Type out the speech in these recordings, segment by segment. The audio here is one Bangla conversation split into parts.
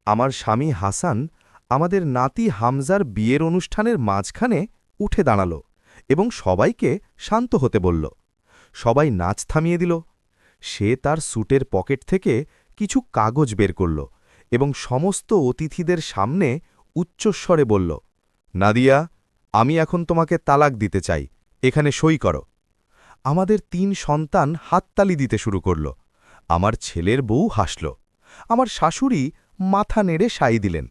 আমার স্বামী হাসান আমাদের নাতি হামজার বিয়ের অনুষ্ঠানের মাঝখানে উঠে দাঁড়াল এবং সবাইকে শান্ত হতে বলল। সবাই নাচ থামিয়ে দিল। সে তার স্যুটের পকেট থেকে কিছু কাগজ বের করল এবং সমস্ত অতিথিদের সামনে উচ্চস্বরে বলল, নাদিয়া, আমি এখন তোমাকে তালাক দিতে চাই, এখানে সই করো। আমাদের ৩ সন্তান হাততালি দিতে শুরু করল। আমার ছেলের বউ হাসল। আমার শাশুড়ি মাথা নেড়ে সাই দিলেন।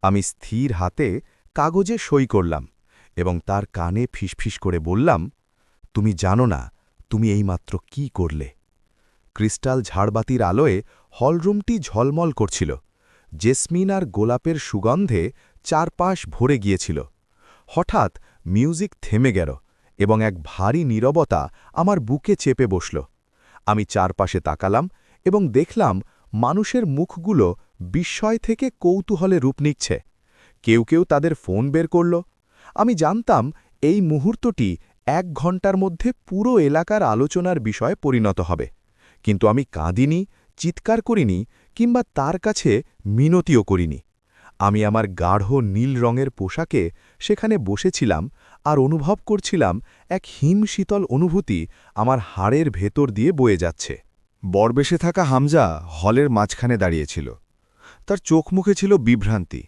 আমি স্থির হাতে কাগজে সই করলাম এবং তার কানে ফিসফিস করে বললাম, তুমি জানো না তুমি এইমাত্র কি করলে। ক্রিস্টাল ঝাড়বাতির আলোয় হলরুমটি ঝলমল করছিল। জেসমিন আর গোলাপের সুগন্ধে চারপাশ ভরে গিয়েছিল। হঠাৎ মিউজিক থেমে গেল এবং এক ভারী নীরবতা আমার বুকে চেপে বসল। আমি চারপাশে তাকালাম এবং দেখলাম মানুষের মুখগুলো বিস্ময় থেকে কৌতূহলে রূপ নিচ্ছে। কেউ কেউ তাদের ফোন বের করল। আমি জানতাম এই মুহূর্তটি ১ ঘন্টার মধ্যে পুরো এলাকার আলোচনার বিষয়ে পরিণত হবে, কিন্তু আমি কাঁদিনি, চিৎকার করিনি কিংবা তার কাছে মিনতিও করিনি। আমি আমার গাঢ় নীল রঙের পোশাকে সেখানে বসেছিলাম আর অনুভব করছিলাম এক হিমশীতল অনুভূতি আমার হাড়ের ভেতর দিয়ে বয়ে যাচ্ছে। বরবেশে থাকা হামজা হলের মাঝখানে দাঁড়িয়েছিল। তার চোখ মুখে ছিল বিভ্রান্তি।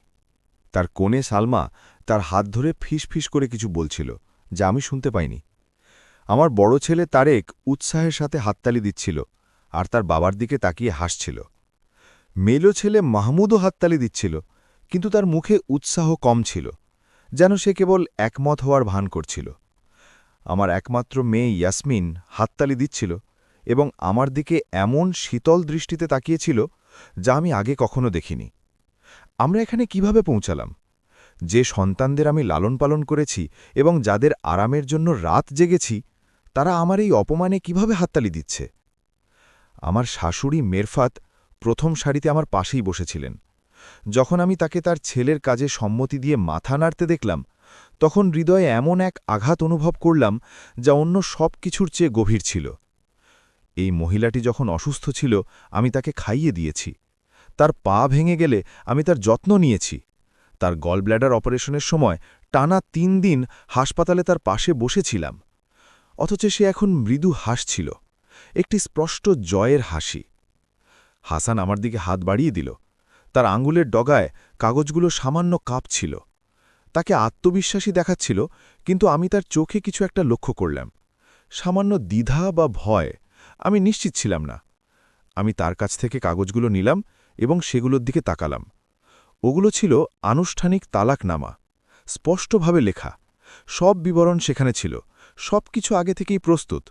তার কোণে সালমা তার হাত ধরে ফিসফিস করে কিছু বলছিল, যা আমি শুনতে পাইনি। আমার বড় ছেলে তারেক উৎসাহের সাথে হাততালি দিচ্ছিল আর তার বাবার দিকে তাকিয়ে হাসছিল। মেলো ছেলে মাহমুদও হাততালি দিচ্ছিল, কিন্তু তার মুখে উৎসাহ কম ছিল, যেন সে কেবল একমত হওয়ার ভান করছিল। আমার একমাত্র মেয়ে ইয়াসমিন হাততালি দিচ্ছিল এবং আমার দিকে এমন শীতল দৃষ্টিতে তাকিয়েছিল যা আমি আগে কখনো দেখিনি। আমরা এখানে কিভাবে পৌঁছালাম? যে সন্তানদের আমি লালন পালন করেছি এবং যাদের আরামের জন্য রাত জেগেছি, তারা আমার এই অপমানে কিভাবে হাততালি দিচ্ছে? আমার শাশুড়ি মেরফাত প্রথম সারিতে আমার পাশেই বসেছিলেন। যখন আমি তাকে তার ছেলের কাজে সম্মতি দিয়ে মাথা নাড়তে দেখলাম, তখন হৃদয়ে এমন এক আঘাত অনুভব করলাম যা অন্য সব কিছুর চেয়ে গভীর ছিল। এই মহিলাটি যখন অসুস্থ ছিল, আমি তাকে খাইয়ে দিয়েছি। তার পা ভেঙে গেলে আমি তার যত্ন নিয়েছি। তার গলব্ল্যাডার অপারেশনের সময় টানা ৩ দিন হাসপাতালে তার পাশে বসেছিলাম। অথচ সে এখন মৃদু হাসছিল, একটি স্পষ্ট জয়ের হাসি। হাসান আমার দিকে হাত বাড়িয়ে দিল। তার আঙুলের ডগায় কাগজগুলো সামান্য কাঁপছিল। তাকে আত্মবিশ্বাসী দেখাচ্ছিল, কিন্তু আমি তার চোখে কিছু একটা লক্ষ্য করলাম, সামান্য দ্বিধা বা ভয়। আমি নিশ্চিত ছিলাম না। আমি তার কাছ থেকে কাগজগুলো নিলাম এবং সেগুলোর দিকে তাকালাম। ওগুলো ছিল আনুষ্ঠানিক তালাকনামা, স্পষ্টভাবে লেখা। সব বিবরণ সেখানে ছিল, সব কিছু আগে থেকেই প্রস্তুত।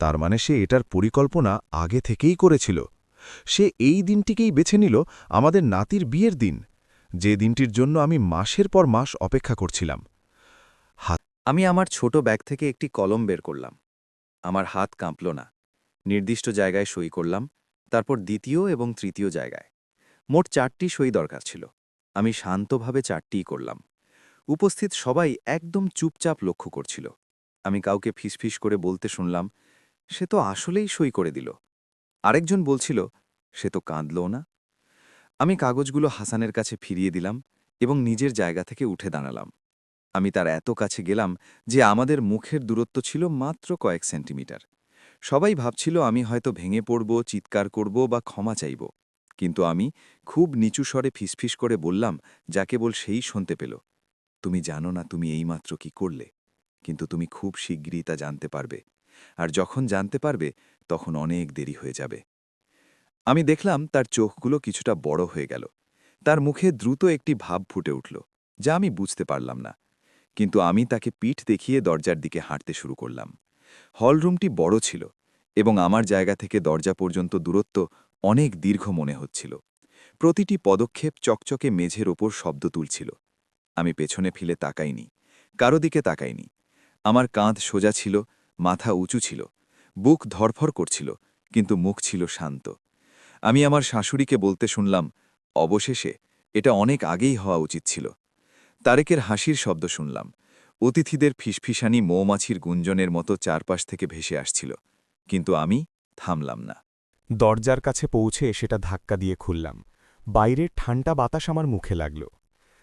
তার মানে সে এটার পরিকল্পনা আগে থেকেই করেছিল। সে এই দিনটিকেই বেছে নিল, আমাদের নাতির বিয়ের দিন, যে দিনটির জন্য আমি মাসের পর মাস অপেক্ষা করছিলাম। আমি আমার ছোট ব্যাগ থেকে একটি কলম বের করলাম। আমার হাত কাঁপল না। নির্দিষ্ট জায়গায় সই করলাম, তারপর দ্বিতীয় এবং তৃতীয় জায়গায়। মোট ৪টি সই দরকার ছিল। আমি শান্তভাবে ৪টিই করলাম। উপস্থিত সবাই একদম চুপচাপ লক্ষ্য করছিল। আমি কাউকে ফিসফিস করে বলতে শুনলাম, সে তো আসলেই সই করে দিল। আরেকজন বলছিল, সে তো কাঁদলও না। আমি কাগজগুলো হাসানের কাছে ফিরিয়ে দিলাম এবং নিজের জায়গা থেকে উঠে দাঁড়ালাম। আমি তার এত কাছে গেলাম যে আমাদের মুখের দূরত্ব ছিল মাত্র কয়েক সেন্টিমিটার। সবাই ভাবছিল আমি হয়তো ভেঙে পড়ব, চিৎকার করব বা ক্ষমা চাইব। কিন্তু আমি খুব নিচু স্বরে ফিসফিস করে বললাম, যা কেবল সেই শুনতে পেল, তুমি জানো না তুমি এইমাত্র কি করলে, কিন্তু তুমি খুব শিগগিরই তা জানতে পারবে। আর যখন জানতে পারবে, তখন অনেক দেরি হয়ে যাবে। আমি দেখলাম তার চোখগুলো কিছুটা বড় হয়ে গেল। তার মুখে দ্রুত একটি ভাব ফুটে উঠল, যা আমি বুঝতে পারলাম না। কিন্তু আমি তাকে পিঠ দেখিয়ে দরজার দিকে হাঁটতে শুরু করলাম। হলরুমটি বড় ছিল এবং আমার জায়গা থেকে দরজা পর্যন্ত দূরত্ব অনেক দীর্ঘ মনে হচ্ছিল। প্রতিটি পদক্ষেপ চকচকে মেঝের ওপর শব্দ তুলছিল। আমি পেছনে ফিরে তাকাইনি, কারো দিকে তাকাইনি। আমার কাঁধ সোজা ছিল, মাথা উঁচু ছিল, বুক ধরফর করছিল, কিন্তু মুখ ছিল শান্ত। আমি আমার শাশুড়িকে বলতে শুনলাম, অবশেষে এটা অনেক আগেই হওয়া উচিত ছিল। তারেকের হাসির শব্দ শুনলাম। অতিথিদের ফিসফিসানি মৌমাছির গুঞ্জনের মতো চারপাশ থেকে ভেসে আসছিল, কিন্তু আমি থামলাম না। দরজার কাছে পৌঁছে সেটা ধাক্কা দিয়ে খুললাম। বাইরের ঠান্ডা বাতাস আমার মুখে লাগল।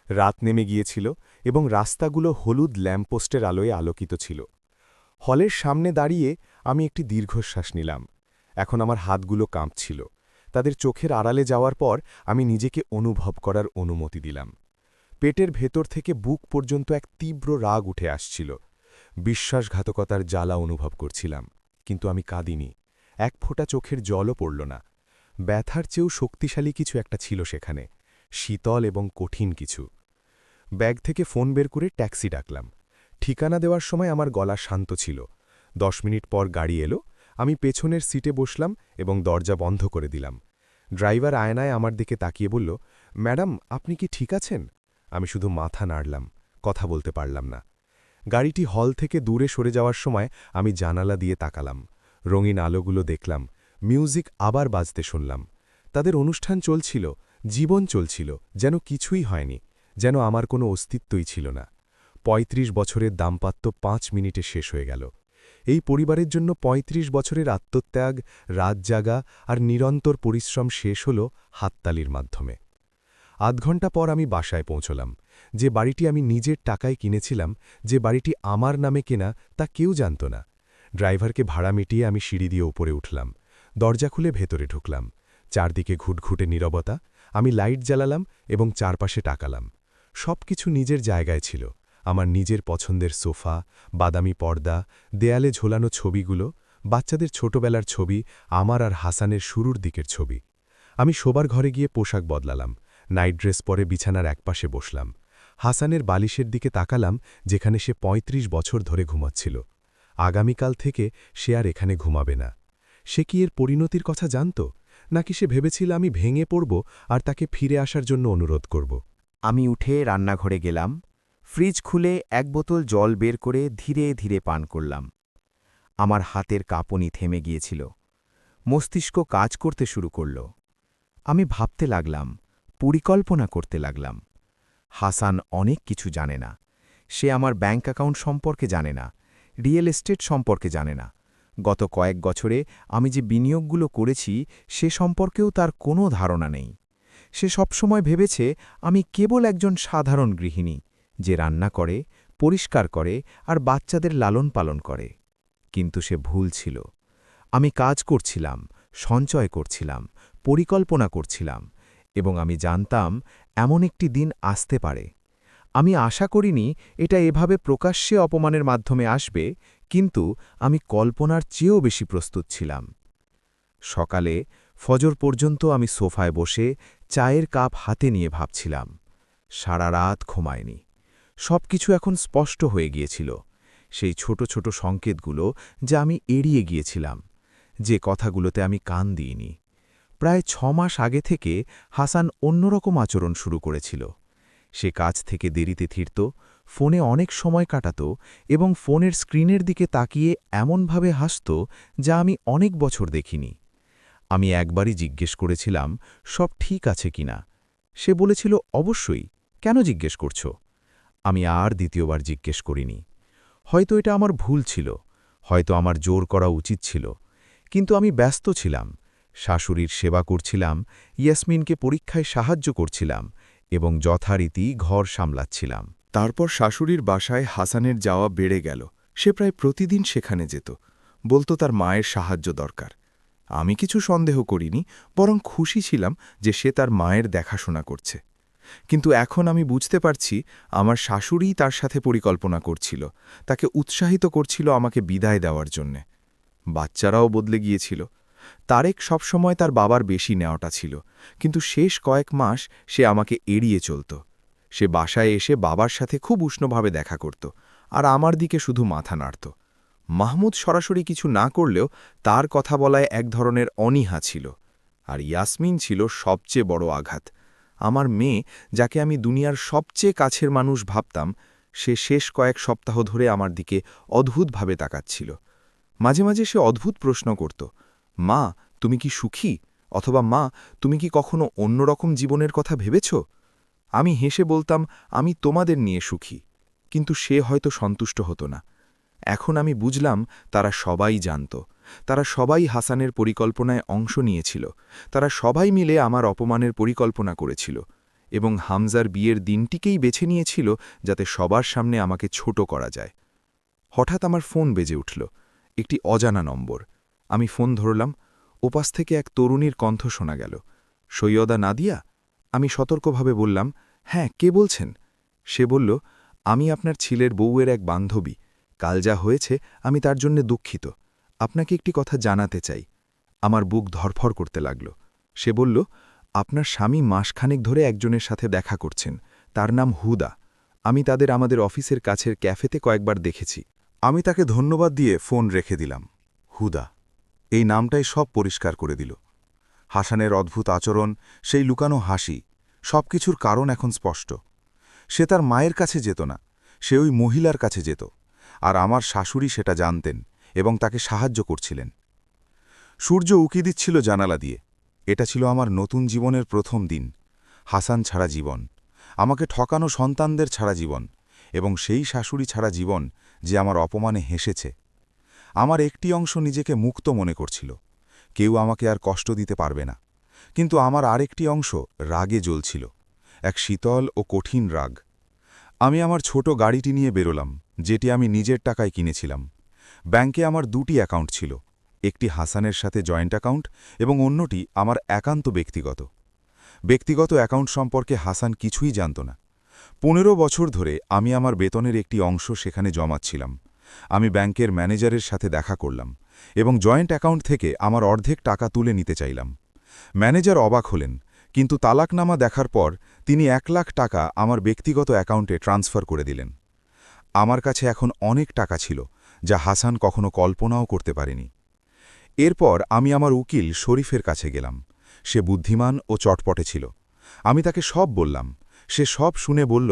রাত নেমে গিয়েছিল এবং রাস্তাগুলো হলুদ ল্যাম্পপোস্টের আলোয় আলোকিত ছিল। হলের সামনে দাঁড়িয়ে আমি একটি দীর্ঘশ্বাস নিলাম। এখন আমার হাতগুলো কাঁপছিল। তাদের চোখের আড়ালে যাওয়ার পর আমি নিজেকে অনুভব করার অনুমতি দিলাম। পেটের ভেতর থেকে বুক পর্যন্ত এক তীব্র রাগ উঠে আসছিল। বিশ্বাসঘাতকতার জ্বালা অনুভব করছিলাম, কিন্তু আমি কাঁদিনি। এক ফোঁটা চোখের জলও পড়ল না। ব্যথার চেয়েও শক্তিশালী কিছু একটা ছিল সেখানে, শীতল এবং কঠিন কিছু। ব্যাগ থেকে ফোন বের করে ট্যাক্সি ডাকলাম। ঠিকানা দেওয়ার সময় আমার গলা শান্ত ছিল। 10 মিনিট পর গাড়ি এলো। আমি পেছনের সিটে বসলাম এবং দরজা বন্ধ করে দিলাম। ড্রাইভার আয়নায় আমার দিকে তাকিয়ে বলল, ম্যাডাম, আপনি কি ঠিক আছেন? আমি শুধু মাথা নাড়লাম, কথা বলতে পারলাম না। গাড়িটি হল থেকে দূরে সরে যাওয়ার সময় আমি জানালা দিয়ে তাকালাম। রঙিন আলোগুলো দেখলাম, মিউজিক আবার বাজতে শুনলাম। তাদের অনুষ্ঠান চলছিল, জীবন চলছিল, যেন কিছুই হয়নি, যেন আমার কোনো অস্তিত্বই ছিল না। ৩৫ বছরের দাম্পত্য ৫ মিনিটে শেষ হয়ে গেল। এই পরিবারের জন্য ৩৫ বছরের আত্মত্যাগ, রাত জাগা আর নিরন্তর পরিশ্রম শেষ হল হাততালির মাধ্যমে। আধ ঘণ্টা পর আমি বাসায় পৌঁছলাম। যে বাড়িটি আমি নিজের টাকায় কিনেছিলাম, যে বাড়িটি আমার নামে কেনা, তা কেউ জানত না। ড্রাইভারকে ভাড়া মিটিয়ে আমি সিঁড়ি দিয়ে উপরে উঠলাম। দরজা খুলে ভেতরে ঢুকলাম। চারদিকে ঘুটঘুটে নীরবতা। আমি লাইট জ্বালালাম এবং চারপাশে তাকালাম। সবকিছু নিজের জায়গায় ছিল। আমার নিজের পছন্দের সোফা, বাদামি পর্দা, দেয়ালে ঝোলানো ছবিগুলো, বাচ্চাদের ছোটবেলার ছবি, আমার আর হাসানের শুরুর দিকের ছবি। আমি শোবার ঘরে গিয়ে পোশাক বদলালাম। নাইট ড্রেস পরে বিছানার একপাশে বসলাম। হাসানের বালিশের দিকে তাকালাম, যেখানে সে ৩৫ বছর ধরে ঘুমাচ্ছিল। আগামীকাল থেকে সে আর এখানে ঘুমাবে না। সে কি এর পরিণতির কথা জানত, নাকি সে ভেবেছিল আমি ভেঙে পড়ব আর তাকে ফিরে আসার জন্য অনুরোধ করব? আমি উঠে রান্নাঘরে গেলাম। ফ্রিজ খুলে ১ বোতল জল বের করে ধীরে ধীরে পান করলাম। আমার হাতের কাঁপুনি থেমে গিয়েছিল। মস্তিষ্ক কাজ করতে শুরু করল। আমি ভাবতে লাগলাম, পরিকল্পনা করতে লাগলাম। হাসান অনেক কিছু জানে না। সে আমার ব্যাঙ্ক অ্যাকাউন্ট সম্পর্কে জানে না, রিয়েল এস্টেট সম্পর্কে জানে না। গত কয়েক বছরে আমি যে বিনিয়োগগুলো করেছি সে সম্পর্কেও তার কোনো ধারণা নেই। সে সবসময় ভেবেছে আমি কেবল একজন সাধারণ গৃহিণী, যে রান্না করে, পরিষ্কার করে আর বাচ্চাদের লালন পালন করে। কিন্তু সে ভুল ছিল। আমি কাজ করছিলাম, সঞ্চয় করছিলাম, পরিকল্পনা করছিলাম, এবং আমি জানতাম এমন একটি দিন আসতে পারে। আমি আশা করিনি এটা এভাবে প্রকাশ্যে অপমানের মাধ্যমে আসবে, কিন্তু আমি কল্পনার চেয়েও বেশি প্রস্তুত ছিলাম। সকালে ফজর পর্যন্ত আমি সোফায় বসে চায়ের কাপ হাতে নিয়ে ভাবছিলাম। সারা রাত ঘুমায়নি। সবকিছু এখন স্পষ্ট হয়ে গিয়েছিল। সেই ছোট ছোট সংকেতগুলো যা আমি এড়িয়ে গিয়েছিলাম, যে কথাগুলোতে আমি কান দিইনি। প্রায় ৬ মাস আগে থেকে হাসান অন্যরকম আচরণ শুরু করেছিল। সে কাজ থেকে দেরিতে ফিরত, ফোনে অনেক সময় কাটাত এবং ফোনের স্ক্রিনের দিকে তাকিয়ে এমনভাবে হাসত যা আমি অনেক বছর দেখিনি। আমি একবারই জিজ্ঞেস করেছিলাম, সব ঠিক আছে কিনা। সে বলেছিল, অবশ্যই, কেন জিজ্ঞেস করছ? আমি আর দ্বিতীয়বার জিজ্ঞেস করিনি। হয়তো এটা আমার ভুল ছিল, হয়তো আমার জোর করা উচিত ছিল, কিন্তু আমি ব্যস্ত ছিলাম। শাশুড়ির সেবা করছিলাম, ইয়াসমিনকে পরীক্ষায় সাহায্য করছিলাম এবং যথারীতি ঘর সামলাচ্ছিলাম। তারপর শাশুড়ির বাসায় হাসানের যাওয়া বেড়ে গেল। সে প্রায় প্রতিদিন সেখানে যেত, বলতো তার মায়ের সাহায্য দরকার। আমি কিছু সন্দেহ করিনি, বরং খুশি ছিলাম যে সে তার মায়ের দেখাশোনা করছে। কিন্তু এখন আমি বুঝতে পারছি, আমার শাশুড়িই তার সাথে পরিকল্পনা করছিল, তাকে উৎসাহিত করছিল আমাকে বিদায় দেওয়ার জন্যে। বাচ্চারাও বদলে গিয়েছিল। তারেক সবসময় তার বাবার বেশি নেওয়াটা ছিল, কিন্তু শেষ কয়েক মাস সে আমাকে এড়িয়ে চলত। সে বাসায় এসে বাবার সাথে খুব উষ্ণভাবে দেখা করত, আর আমার দিকে শুধু মাথা নাড়ত। মাহমুদ সরাসরি কিছু না করলেও তার কথা বলায় এক ধরনের অনীহা ছিল। আর ইয়াসমিন ছিল সবচেয়ে বড় আঘাত। আমার মেয়ে, যাকে আমি দুনিয়ার সবচেয়ে কাছের মানুষ ভাবতাম, সে শেষ কয়েক সপ্তাহ ধরে আমার দিকে অদ্ভুতভাবে তাকাচ্ছিল। মাঝে মাঝে সে অদ্ভুত প্রশ্ন করত, মা, তুমি কি সুখী? অথবা মা, তুমি কি কখনো অন্যরকম জীবনের কথা ভেবেছ? আমি হেসে বলতাম, আমি তোমাদের নিয়ে সুখী। কিন্তু সে হয়তো সন্তুষ্ট হতো না। এখন আমি বুঝলাম তারা সবাই জানত। তারা সবাই হাসানের পরিকল্পনায় অংশ নিয়েছিল। তারা সবাই মিলে আমার অপমানের পরিকল্পনা করেছিল এবং হামজার বিয়ের দিনটিকেই বেছে নিয়েছিল যাতে সবার সামনে আমাকে ছোট করা যায়। হঠাৎ আমার ফোন বেজে উঠল, একটি অজানা নম্বর। আমি ফোন ধরলাম। ওপাশ থেকে এক তরুণীর কণ্ঠ শোনা গেল। সৈয়দা নাদিয়া? আমি সতর্কভাবে বললাম, হ্যাঁ, কে বলছেন? সে বলল, আমি আপনার ছেলের বউয়ের এক বান্ধবী। কাল যা হয়েছে আমি তার জন্য দুঃখিত। আপনাকে একটি কথা জানাতে চাই। আমার বুক ধরফর করতে লাগল। সে বলল, আপনার স্বামী মাসখানেক ধরে একজনের সাথে দেখা করছেন। তার নাম হুদা। আমি তাদের আমাদের অফিসের কাছের ক্যাফেতে কয়েকবার দেখেছি। আমি তাকে ধন্যবাদ দিয়ে ফোন রেখে দিলাম। হুদা, এই নামটাই সব পরিষ্কার করে দিল। হাসানের অদ্ভুত আচরণ, সেই লুকানো হাসি, সবকিছুর কারণ এখন স্পষ্ট। সে তার মায়ের কাছে যেত না, সে ওই মহিলার কাছে যেত, আর আমার শাশুড়ি সেটা জানতেন এবং তাকে সাহায্য করছিলেন। সূর্য উকি দিচ্ছিল জানালা দিয়ে। এটা ছিল আমার নতুন জীবনের প্রথম দিন। হাসান ছাড়া জীবন, আমাকে ঠকানো সন্তানদের ছাড়া জীবন, এবং সেই শাশুড়ি ছাড়া জীবন যে আমার অপমানে হেসেছে। আমার একটি অংশ নিজেকে মুক্ত মনে করছিল, কেউ আমাকে আর কষ্ট দিতে পারবে না। কিন্তু আমার আরেকটি অংশ রাগে জ্বলছিল, এক শীতল ও কঠিন রাগ। আমি আমার ছোট গাড়িটি নিয়ে বেরোলাম, যেটি আমি নিজের টাকায় কিনেছিলাম। ব্যাংকে আমার দুটি অ্যাকাউন্ট ছিল, একটি হাসানের সাথে জয়েন্ট অ্যাকাউন্ট এবং অন্যটি আমার একান্ত ব্যক্তিগত। ব্যক্তিগত অ্যাকাউন্ট সম্পর্কে হাসান কিছুই জানত না। 15 বছর ধরে আমি আমার বেতনের একটি অংশ সেখানে জমাচ্ছিলাম। আমি ব্যাংকের ম্যানেজারের সাথে দেখা করলাম এবং জয়েন্ট অ্যাকাউন্ট থেকে আমার অর্ধেক টাকা তুলে নিতে চাইলাম। ম্যানেজার অবাক হলেন, কিন্তু তালাকনামা দেখার পর তিনি 1 লাখ টাকা আমার ব্যক্তিগত অ্যাকাউন্টে ট্রান্সফার করে দিলেন। আমার কাছে এখন অনেক টাকা ছিল, যা হাসান কখনো কল্পনাও করতে পারেনি। এরপর আমি আমার উকিল শরীফের কাছে গেলাম। সে বুদ্ধিমান ও চটপটে ছিল। আমি তাকে সব বললাম। সে সব শুনে বলল,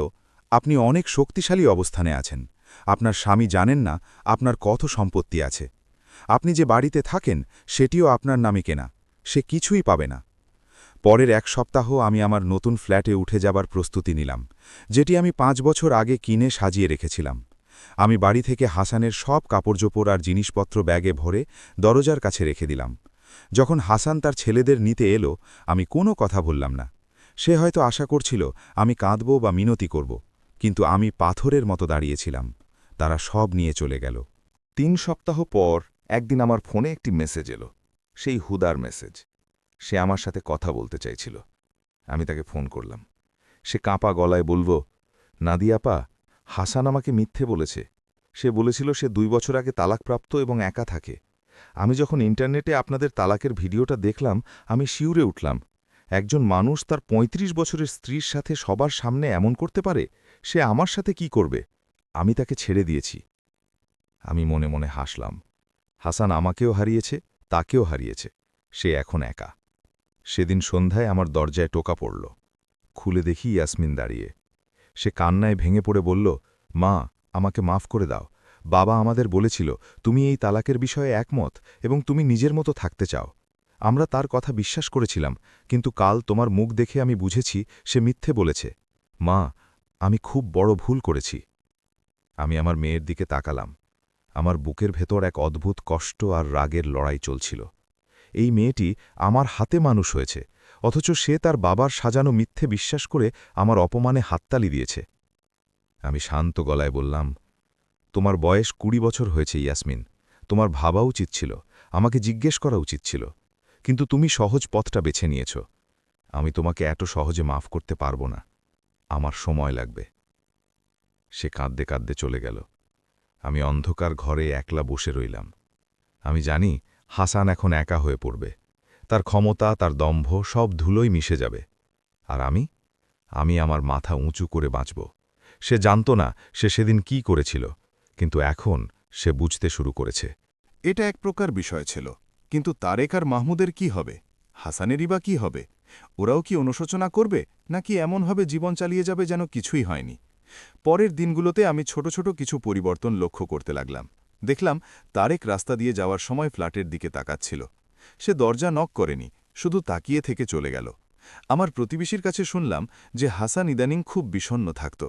আপনি অনেক শক্তিশালী অবস্থানে আছেন। আপনার স্বামী জানেন না আপনার কত সম্পত্তি আছে। আপনি যে বাড়িতে থাকেন সেটিও আপনার নামে কেনা। সে কিছুই পাবে না। পরের 1 সপ্তাহ আমি আমার নতুন ফ্ল্যাটে উঠে যাবার প্রস্তুতি নিলাম, যেটি আমি 5 বছর আগে কিনে সাজিয়ে রেখেছিলাম। আমি বাড়ি থেকে হাসানের সব কাপড়চোপড় আর জিনিসপত্র ব্যাগে ভরে দরজার কাছে রেখে দিলাম। যখন হাসান তার ছেলেদের নিতে এলো, আমি কোনো কথা বললাম না। সে হয়তো আশা করছিল আমি কাঁদব বা মিনতি করব, কিন্তু আমি পাথরের মতো দাঁড়িয়েছিলাম। তারা সব নিয়ে চলে গেল। 3 সপ্তাহ পর একদিন আমার ফোনে একটি মেসেজ এলো। সেই হুদার মেসেজ। সে আমার সাথে কথা বলতে চাইছিল। আমি তাকে ফোন করলাম। সে কাঁপা গলায় বলল, নাদিয়াপা, হাসান আমাকে মিথ্যে বলেছে। সে বলেছিল সে 2 বছর আগে তালাকপ্রাপ্ত এবং একা থাকে। আমি যখন ইন্টারনেটে আপনাদের তালাকের ভিডিওটা দেখলাম, আমি শিউরে উঠলাম। একজন মানুষ তার 35 বছরের স্ত্রীর সাথে সবার সামনে এমন করতে পারে? সে আমার সাথে কি করবে? আমি তাকে ছেড়ে দিয়েছি। আমি মনে মনে হাসলাম। হাসান আমাকেও হারিয়েছে, তাকেও হারিয়েছে। সে এখন একা। সেদিন সন্ধ্যায় আমার দরজায় টোকা পড়ল। খুলে দেখি ইয়াসমিন দাঁড়িয়ে। সে কান্নায় ভেঙে পড়ে বলল, মা, আমাকে মাফ করে দাও। বাবা আমাদের বলেছিল তুমি এই তালাকের বিষয়ে একমত এবং তুমি নিজের মতো থাকতে চাও। আমরা তার কথা বিশ্বাস করেছিলাম, কিন্তু কাল তোমার মুখ দেখে আমি বুঝেছি সে মিথ্যে বলেছে। মা, আমি খুব বড় ভুল করেছি। আমি আমার মেয়ের দিকে তাকালাম। আমার বুকের ভেতর এক অদ্ভুত কষ্ট আর রাগের লড়াই চলছিল। এই মেয়েটি আমার হাতে মানুষ হয়েছে, অথচ সে তার বাবার সাজানো মিথ্যে বিশ্বাস করে আমার অপমানে হাততালি দিয়েছে। আমি শান্ত গলায় বললাম, তোমার বয়স 20 বছর হয়েছে ইয়াসমিন। তোমার ভাবা উচিত ছিল, আমাকে জিজ্ঞেস করা উচিত ছিল। কিন্তু তুমি সহজ পথটা বেছে নিয়েছ। আমি তোমাকে এত সহজে মাফ করতে পারব না। আমার সময় লাগবে। সে কাঁদতে কাঁদতে চলে গেল। আমি অন্ধকার ঘরে একলা বসে রইলাম। আমি জানি হাসান এখন একা হয়ে পড়বে। তার ক্ষমতা, তার দম্ভ সব ধুলোয় মিশে যাবে। আর আমি আমার মাথা উঁচু করে বাঁচব। সে জানত না সে সেদিন কি করেছিল, কিন্তু এখন সে বুঝতে শুরু করেছে। এটা এক প্রকার বিষয় ছিল, কিন্তু তারেক আর মাহমুদের কি হবে? হাসানেরই বা কি হবে? ওরাও কি অনুশোচনা করবে, নাকি এমনভাবে জীবন চালিয়ে যাবে যেন কিছুই হয়নি? পরের দিনগুলোতে আমি ছোট ছোট কিছু পরিবর্তন লক্ষ্য করতে লাগলাম। দেখলাম তারেক রাস্তা দিয়ে যাওয়ার সময় ফ্ল্যাটের দিকে তাকাচ্ছিল। সে দরজা নক করেনি, শুধু তাকিয়ে থেকে চলে গেল। আমার প্রতিবেশীর কাছে শুনলাম যে হাসান ইদানিং খুব বিষণ্ণ থাকত।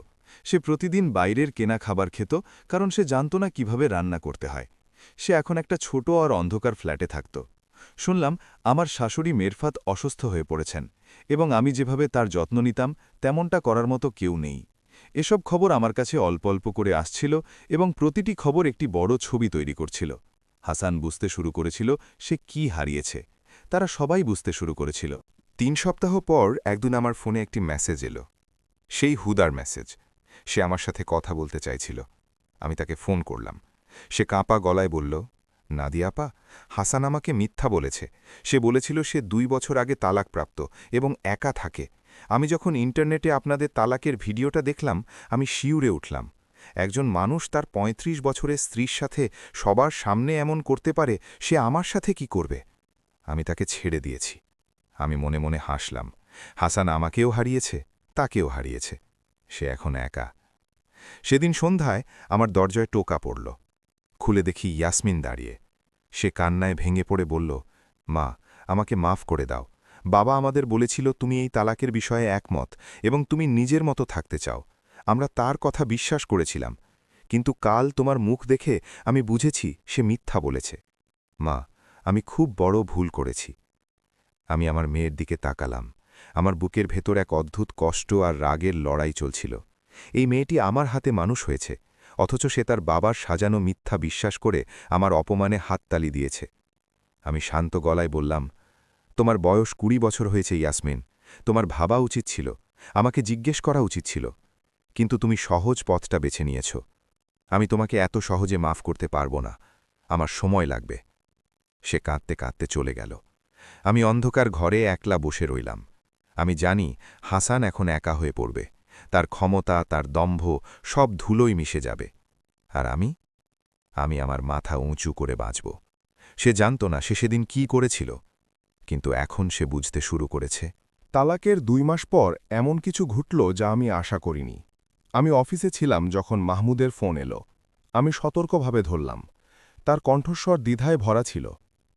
সে প্রতিদিন বাইরের কেনা খাবার খেত, কারণ সে জানত না কিভাবে রান্না করতে হয়। সে এখন একটা ছোট আর অন্ধকার ফ্ল্যাটে থাকত। শুনলাম আমার শাশুড়ি মেরফাত অসুস্থ হয়ে পড়েছেন, এবং আমি যেভাবে তার যত্ন নিতাম তেমনটা করার মতো কেউ নেই। এসব খবর আমার কাছে অল্প অল্প করে আসছিল, এবং প্রতিটি খবর একটি বড় ছবি তৈরি করছিল। হাসান বুঝতে শুরু করেছিল সে কি হারিয়েছে। তারা সবাই বুঝতে শুরু করেছিল। 3 সপ্তাহ পর একদিন আমার ফোনে একটি মেসেজ এলো। সেই হুদার মেসেজ। সে আমার সাথে কথা বলতে চাইছিল। আমি তাকে ফোন করলাম। সে কাঁপা গলায় বলল, নাদিয়া আপা, হাসান আমাকে মিথ্যা বলেছে। সে বলেছিল সে 2 বছর আগে তালাকপ্রাপ্ত এবং একা থাকে। আমি যখন ইন্টারনেটে আপনাদের তালাকের ভিডিওটা দেখলাম, আমি শিউরে উঠলাম। একজন মানুষ তার 35 বছরের স্ত্রীর সাথে সবার সামনে এমন করতে পারে, সে আমার সাথে কি করবে? আমি তাকে ছেড়ে দিয়েছি। আমি মনে মনে হাসলাম। হাসান আমাকেও হারিয়েছে, তাকেও হারিয়েছে। সে এখন একা। সেদিন সন্ধ্যায় আমার দরজায় টোকা পড়ল। খুলে দেখি ইয়াসমিন দাঁড়িয়ে। সে কান্নায় ভেঙে পড়ে বলল, মা, আমাকে মাফ করে দাও। বাবা আমাদের বলেছিল তুমি এই তালাকের বিষয়ে একমত এবং তুমি নিজের মতো থাকতে চাও। আমরা তার কথা বিশ্বাস করেছিলাম, কিন্তু কাল তোমার মুখ দেখে আমি বুঝেছি সে মিথ্যা বলেছে। মা, আমি খুব বড় ভুল করেছি। আমি আমার মেয়ের দিকে তাকালাম। আমার বুকের ভেতর এক অদ্ভুত কষ্ট আর রাগের লড়াই চলছিল। এই মেয়েটি আমার হাতে মানুষ হয়েছে, অথচ সে তার বাবার সাজানো মিথ্যা বিশ্বাস করে আমার অপমানে হাততালি দিয়েছে। আমি শান্ত গলায় বললাম, তোমার বয়স 20 বছর হয়েছে ইয়াসমিন। তোমার ভাবা উচিত ছিল, আমাকে জিজ্ঞেস করা উচিত ছিল। কিন্তু তুমি সহজ পথটা বেছে নিয়েছ। আমি তোমাকে এত সহজে মাফ করতে পারব না। আমার সময় লাগবে। সে কাঁদতে কাঁদতে চলে গেল। আমি অন্ধকার ঘরে একলা বসে রইলাম। আমি জানি হাসান এখন একা হয়ে পড়বে। তার ক্ষমতা, তার দম্ভ সব ধুলোই মিশে যাবে। আর আমি আমার মাথা উঁচু করে বাঁচব। সে জানত না সে সেদিন কী করেছিল, কিন্তু এখন সে বুঝতে শুরু করেছে। তালাকের 2 মাস পর এমন কিছু ঘটল যা আমি আশা করিনি। আমি অফিসে ছিলাম যখন মাহমুদের ফোন এলো। আমি সতর্কভাবে ধরলাম। তার কণ্ঠস্বর দ্বিধায় ভরা ছিল।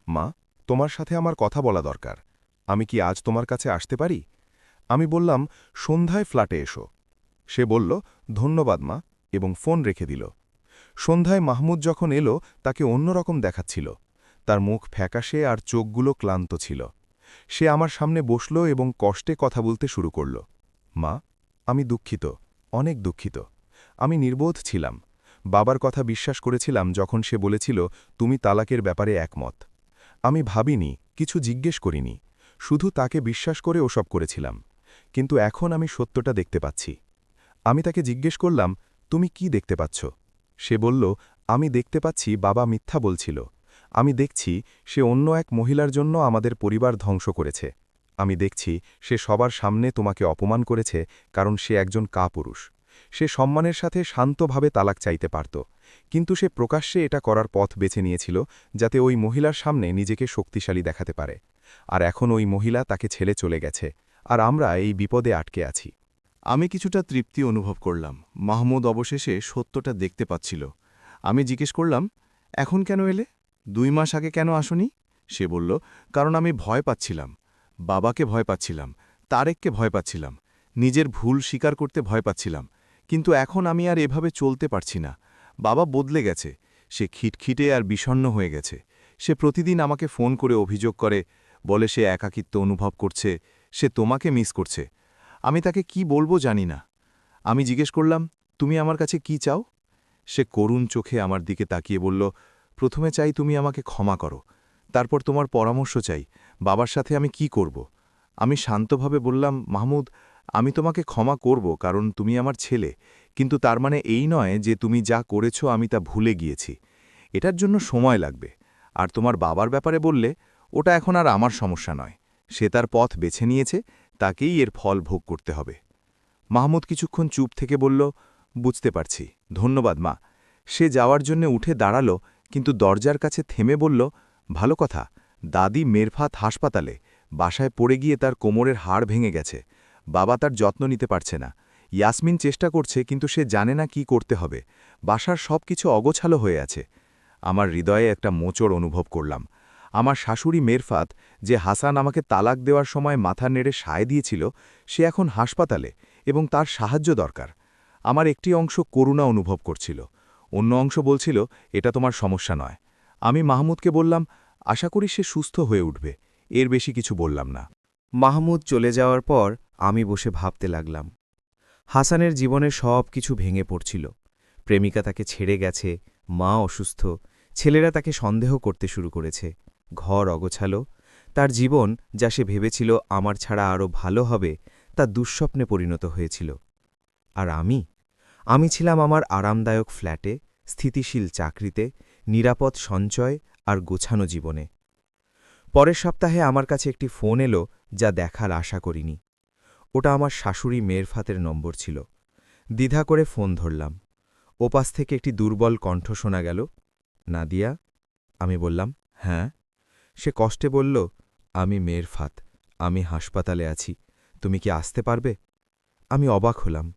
মা, তোমার সাথে আমার কথা বলা দরকার। আমি কি আজ তোমার কাছে আসতে পারি? আমি বললাম, সন্ধ্যায় ফ্ল্যাটে এসো। সে বলল, ধন্যবাদ মা, এবং ফোন রেখে দিল। সন্ধ্যায় মাহমুদ যখন এলো তাকে অন্যরকম দেখাচ্ছিল। তার মুখ ফ্যাকাশে আর চোখগুলো ক্লান্ত ছিল। সে আমার সামনে বসল এবং কষ্টে কথা বলতে শুরু করল। মা, আমি দুঃখিত, অনেক দুঃখিত। আমি নির্বোধ ছিলাম। বাবার কথা বিশ্বাস করেছিলাম যখন সে বলেছিল তুমি তালাকের ব্যাপারে একমত। আমি ভাবিনি, কিছু জিজ্ঞেস করিনি, শুধু তাকে বিশ্বাস করে ওসব করেছিলাম। কিন্তু এখন আমি সত্যটা দেখতে পাচ্ছি। আমি তাকে জিজ্ঞেস করলাম, তুমি কি দেখতে পাচ্ছ? সে বলল, আমি দেখতে পাচ্ছি বাবা মিথ্যা বলছিল। আমি দেখছি সে অন্য এক মহিলার জন্য আমাদের পরিবার ধ্বংস করেছে। আমি দেখছি সে সবার সামনে তোমাকে অপমান করেছে, কারণ সে একজন কাপুরুষ। সে সম্মানের সাথে শান্তভাবে তালাক চাইতে পারত, কিন্তু সে প্রকাশ্যে এটা করার পথ বেছে নিয়েছিল যাতে ওই মহিলার সামনে নিজেকে শক্তিশালী দেখাতে পারে। আর এখন ওই মহিলা তাকে ছেড়ে চলে গেছে, আর আমরা এই বিপদে আটকে আছি। আমি কিছুটা তৃপ্তি অনুভব করলাম। মাহমুদ অবশেষে সত্যটা দেখতে পাচ্ছিল। আমি জিজ্ঞেস করলাম, এখন কেন এলে? 2 মাস আগে কেন আসনি? সে বলল, কারণ আমি ভয় পাচ্ছিলাম। বাবাকে ভয় পাচ্ছিলাম, তারেককে ভয় পাচ্ছিলাম, নিজের ভুল স্বীকার করতে ভয় পাচ্ছিলাম। কিন্তু এখন আমি আর এভাবে চলতে পারছি না। বাবা বদলে গেছে। সে খিটখিটে আর বিষণ্ণ হয়ে গেছে। সে প্রতিদিন আমাকে ফোন করে অভিযোগ করে, বলে সে একাকিত্ব অনুভব করছে, সে তোমাকে মিস করছে। আমি তাকে কি বলবো জানি না। আমি জিজ্ঞেস করলাম, তুমি আমার কাছে কি চাও? সে করুণ চোখে আমার দিকে তাকিয়ে বলল, প্রথমে চাই তুমি আমাকে ক্ষমা করো, তারপর তোমার পরামর্শ চাই বাবার সাথে আমি কি করব। আমি শান্তভাবে বললাম, মাহমুদ, আমি তোমাকে ক্ষমা করব কারণ তুমি আমার ছেলে, কিন্তু তার মানে এই নয় যে তুমি যা করেছ আমি তা ভুলে গিয়েছি। এটার জন্য সময় লাগবে। আর তোমার বাবার ব্যাপারে বললে, ওটা এখন আর আমার সমস্যা নয়। সে তার পথ বেছে নিয়েছে, তাকেই এর ফল ভোগ করতে হবে। মাহমুদ কিছুক্ষণ চুপ থেকে বলল, বুঝতে পারছি, ধন্যবাদ মা। সে যাওয়ার জন্য উঠে দাঁড়াল, কিন্তু দরজার কাছে থেমে বলল, ভালো কথা, দাদি মেরফাত হাসপাতালে, বাসায় পড়ে গিয়ে তার কোমরের হাড় ভেঙে গেছে। বাবা তার যত্ন নিতে পারছে না। ইয়াসমিন চেষ্টা করছে, কিন্তু সে জানে না কি করতে হবে। বাসার সব কিছু অগোছালো হয়ে আছে। আমার হৃদয়ে একটা মোচড় অনুভব করলাম। আমার শাশুড়ি মেরফাত, যে হাসান আমাকে তালাক দেওয়ার সময় মাথা নেড়ে সায় দিয়েছিল, সে এখন হাসপাতালে এবং তার সাহায্য দরকার। আমার একটি অংশ করুণা অনুভব করছিল, অন্য অংশ বলছিল এটা তোমার সমস্যা নয়। আমি মাহমুদকে বললাম, আশা করি সে সুস্থ হয়ে উঠবে, এর বেশি কিছু বললাম না। মাহমুদ চলে যাওয়ার পর আমি বসে ভাবতে লাগলাম। হাসানের জীবনে সব কিছু ভেঙে পড়ছিল। প্রেমিকা তাকে ছেড়ে গেছে, মা অসুস্থ, ছেলেরা তাকে সন্দেহ করতে শুরু করেছে, ঘর অগোছালো। তার জীবন, যা সে ভেবেছিল আমার ছাড়া আরও ভালো হবে, তা দুঃস্বপ্নে পরিণত হয়েছিল। আর আমি ছিলাম আমার আরামদায়ক ফ্ল্যাটে, স্থিতিশীল চাকরিতে, নিরাপদ সঞ্চয় আর গোছানো জীবনে। পরের সপ্তাহে আমার কাছে একটি ফোন এলো, যা দেখার আশা করিনি। ওটা আমার শাশুড়ি মেরফাতের নম্বর ছিল। দ্বিধা করে ফোন ধরলাম। ওপাশ থেকে একটি দুর্বল কণ্ঠ শোনা গেল, নাদিয়া? আমি বললাম, হ্যাঁ। সে কষ্টে বলল, আমি মেরফাত, আমি হাসপাতালে আছি, তুমি কি আসতে পারবে? আমি অবাক হলাম।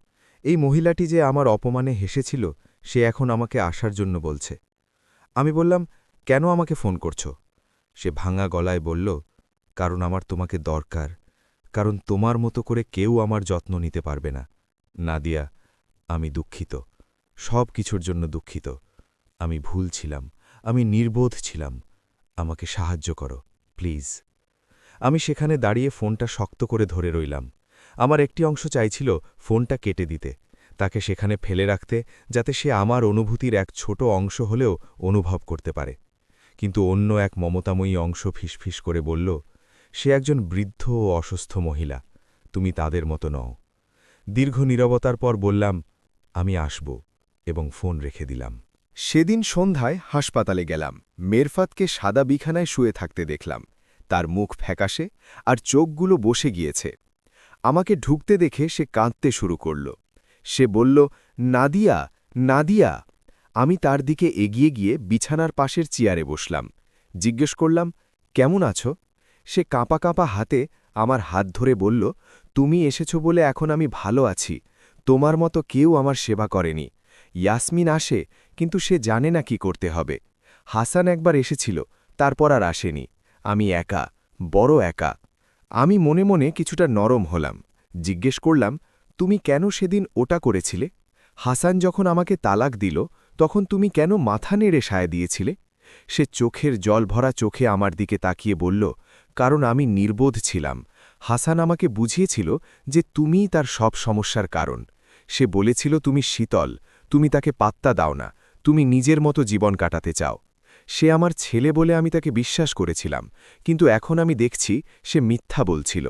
এই মহিলাটি যে আমার অপমানে হেসেছিল, সে এখন আমাকে আসার জন্য বলছে। আমি বললাম, কেন আমাকে ফোন করছো? সে ভাঙা গলায় বলল, কারণ আমার তোমাকে দরকার, কারণ তোমার মতো করে কেউ আমার যত্ন নিতে পারবে না। নাদিয়া, আমি দুঃখিত, সব কিছুর জন্য দুঃখিত। আমি ভুল ছিলাম, আমি নির্বোধ ছিলাম। আমাকে সাহায্য করো, প্লিজ। আমি সেখানে দাঁড়িয়ে ফোনটা শক্ত করে ধরে রইলাম। আমার একটি অংশ চাইছিল ফোনটা কেটে দিতে, তাকে সেখানে ফেলে রাখতে, যাতে সে আমার অনুভূতির এক ছোট অংশ হলেও অনুভব করতে পারে। কিন্তু অন্য এক মমতাময়ী অংশ ফিসফিস করে বলল, সে একজন বৃদ্ধ ও অসুস্থ মহিলা, তুমি তাদের মতো নও। দীর্ঘ নীরবতার পর বললাম, আমি আসব, এবং ফোন রেখে দিলাম। সেদিন সন্ধ্যায় হাসপাতালে গেলাম। মেরফাতকে সাদা বিছানায় শুয়ে থাকতে দেখলাম। তার মুখ ফ্যাকাশে আর চোখগুলো বসে গিয়েছে। আমাকে ঢুকতে দেখে সে কাঁদতে শুরু করল। সে বলল, নাদিয়া, নাদিয়া। আমি তার দিকে এগিয়ে গিয়ে বিছানার পাশের চেয়ারে বসলাম। জিজ্ঞেস করলাম, কেমন আছো? সে কাঁপা কাঁপা হাতে আমার হাত ধরে বলল, তুমি এসেছ বলে এখন আমি ভালো আছি। তোমার মতো কেউ আমার সেবা করেনি। ইয়াসমিন আসে, কিন্তু সে জানে না কি করতে হবে। হাসান একবার এসেছিল, তারপর আর আসেনি। আমি একা, বড় একা। আমি মনে মনে কিছুটা নরম হলাম। জিজ্ঞেস করলাম, তুমি কেন সেদিন ওটা করেছিলে? হাসান যখন আমাকে তালাক দিল, তখন তুমি কেন মাথা নেড়ে সায় দিয়েছিলে? সে চোখের জল ভরা চোখে আমার দিকে তাকিয়ে বলল, কারণ আমি নির্বোধ ছিলাম। হাসান আমাকে বুঝিয়েছিল যে তুমিই তার সব সমস্যার কারণ। সে বলেছিল তুমি শীতল, তুমি তাকে পাত্তা দাও না, তুমি নিজের মতো জীবন কাটাতে চাও। সে আমার ছেলে বলে আমি তাকে বিশ্বাস করেছিলাম, কিন্তু এখন আমি দেখছি সে মিথ্যা বলছিল।